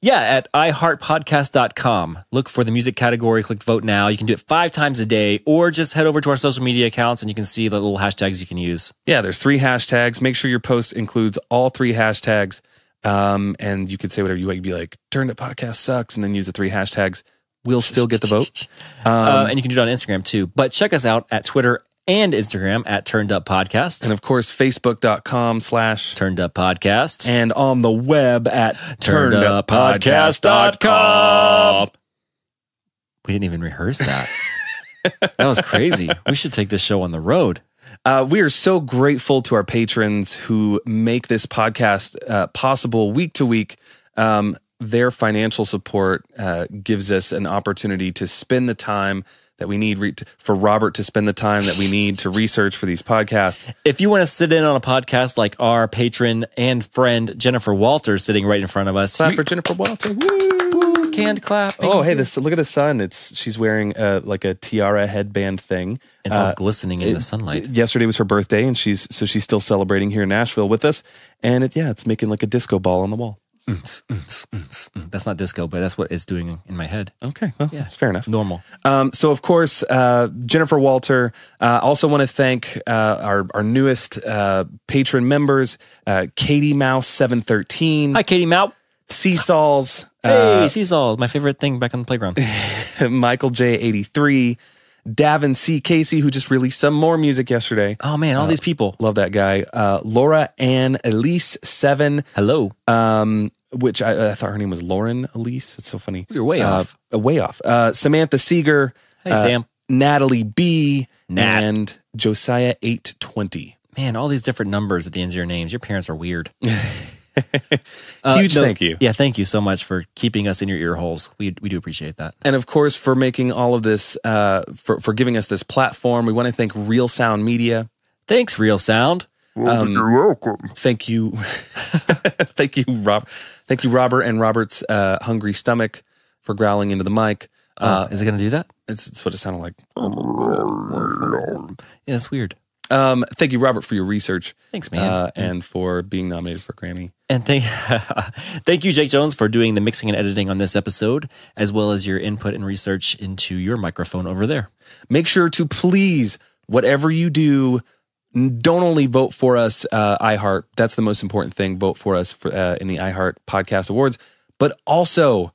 Yeah, at iHeartPodcast.com. Look for the music category, click vote now. You can do it 5 times a day, or just head over to our social media accounts and you can see the little hashtags you can use. Yeah, there's 3 hashtags. Make sure your post includes all 3 hashtags. And you could say whatever you want. You'd be like, Turned Up Podcast sucks, and then use the 3 hashtags. We'll still get the vote. And you can do it on Instagram too. But check us out at Twitter and Instagram at Turned Up Podcast. And of course, Facebook.com/ Turned Up Podcast. And on the web at turneduppodcast.com. We didn't even rehearse that. That was crazy. We should take this show on the road. We are so grateful to our patrons who make this podcast possible week to week. Their financial support gives us an opportunity to spend the time that we need for Robert to spend the time that we need to research for these podcasts. If you want to sit in on a podcast like our patron and friend Jennifer Walter sitting right in front of us. Clap for Jennifer Walter. Woo! Canned clap. Oh, hey, look at the sun. She's wearing like a tiara headband thing. It's all glistening in the sunlight. Yesterday was her birthday, and she's still celebrating here in Nashville with us. And it's making like a disco ball on the wall. That's not disco, but that's what it's doing in my head. Okay, well, that's fair enough. Normal. So, of course, Jennifer Walter. Also want to thank our newest patron members, Katie Mouse 713. Hi, Katie Mouse. Seesaws. Hey, Seesaw, my favorite thing back on the playground. Michael J 83. Davin C. Casey, who just released some more music yesterday. Oh, man, all these people. Love that guy. Laura Ann Elise 7. Hello. Which I thought her name was Lauren Elise. It's so funny. You're way off. Way off. Samantha Seeger. Hey, Sam. Natalie B. Nat. And Josiah 820. Man, all these different numbers at the ends of your names. Your parents are weird. Huge thank you. Yeah, thank you so much for keeping us in your ear holes. We do appreciate that. And of course, for making all of this, for giving us this platform, we want to thank Real Sound Media. Thanks, Real Sound. You're welcome. Thank you. Thank you, Rob. Thank you, Robert and Robert's hungry stomach for growling into the mic. Is it going to do that? It's what it sounded like. Yeah, it's weird. Thank you, Robert, for your research. Thanks, man. And for being nominated for Grammy. And thank you, Jake Jones, for doing the mixing and editing on this episode, as well as your input and research into your microphone over there. Make sure to please, whatever you do, don't only vote for us, iHeart. That's the most important thing. Vote for us in the iHeart Podcast Awards. But also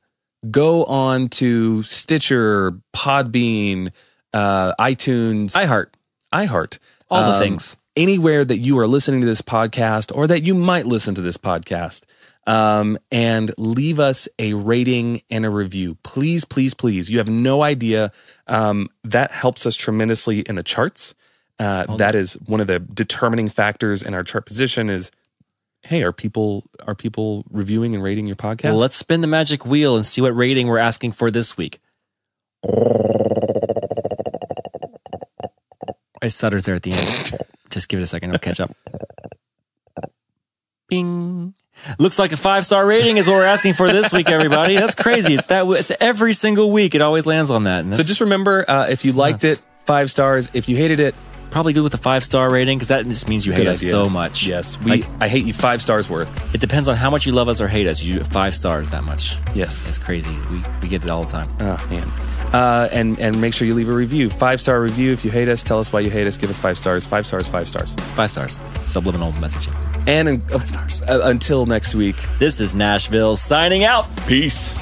go on to Stitcher, PodBean, iTunes. iHeart. All the things. Anywhere that you are listening to this podcast or that you might listen to this podcast, and leave us a rating and a review. Please, please, please. You have no idea. That helps us tremendously in the charts. That is one of the determining factors in our chart position is, hey, are people reviewing and rating your podcast? Well, let's spin the magic wheel and see what rating we're asking for this week. I stutters there at the end. Just give it a second. It'll catch up. Bing. Looks like a 5-star rating is what we're asking for this week, everybody. That's crazy. It's every single week. It always lands on that. So just remember, if you liked it, 5 stars. If you hated it, probably good with a 5-star rating because that just means you hate us so much. Yes, I hate you 5 stars worth. It depends on how much you love us or hate us. You do 5 stars that much. Yes, it's crazy. We get it all the time. Oh man. And make sure you leave a review. 5-star review. If you hate us, tell us why you hate us. Give us 5 stars. 5 stars. 5 stars. 5 stars. Subliminal messaging. And until next week, this is Nashville signing out. Peace.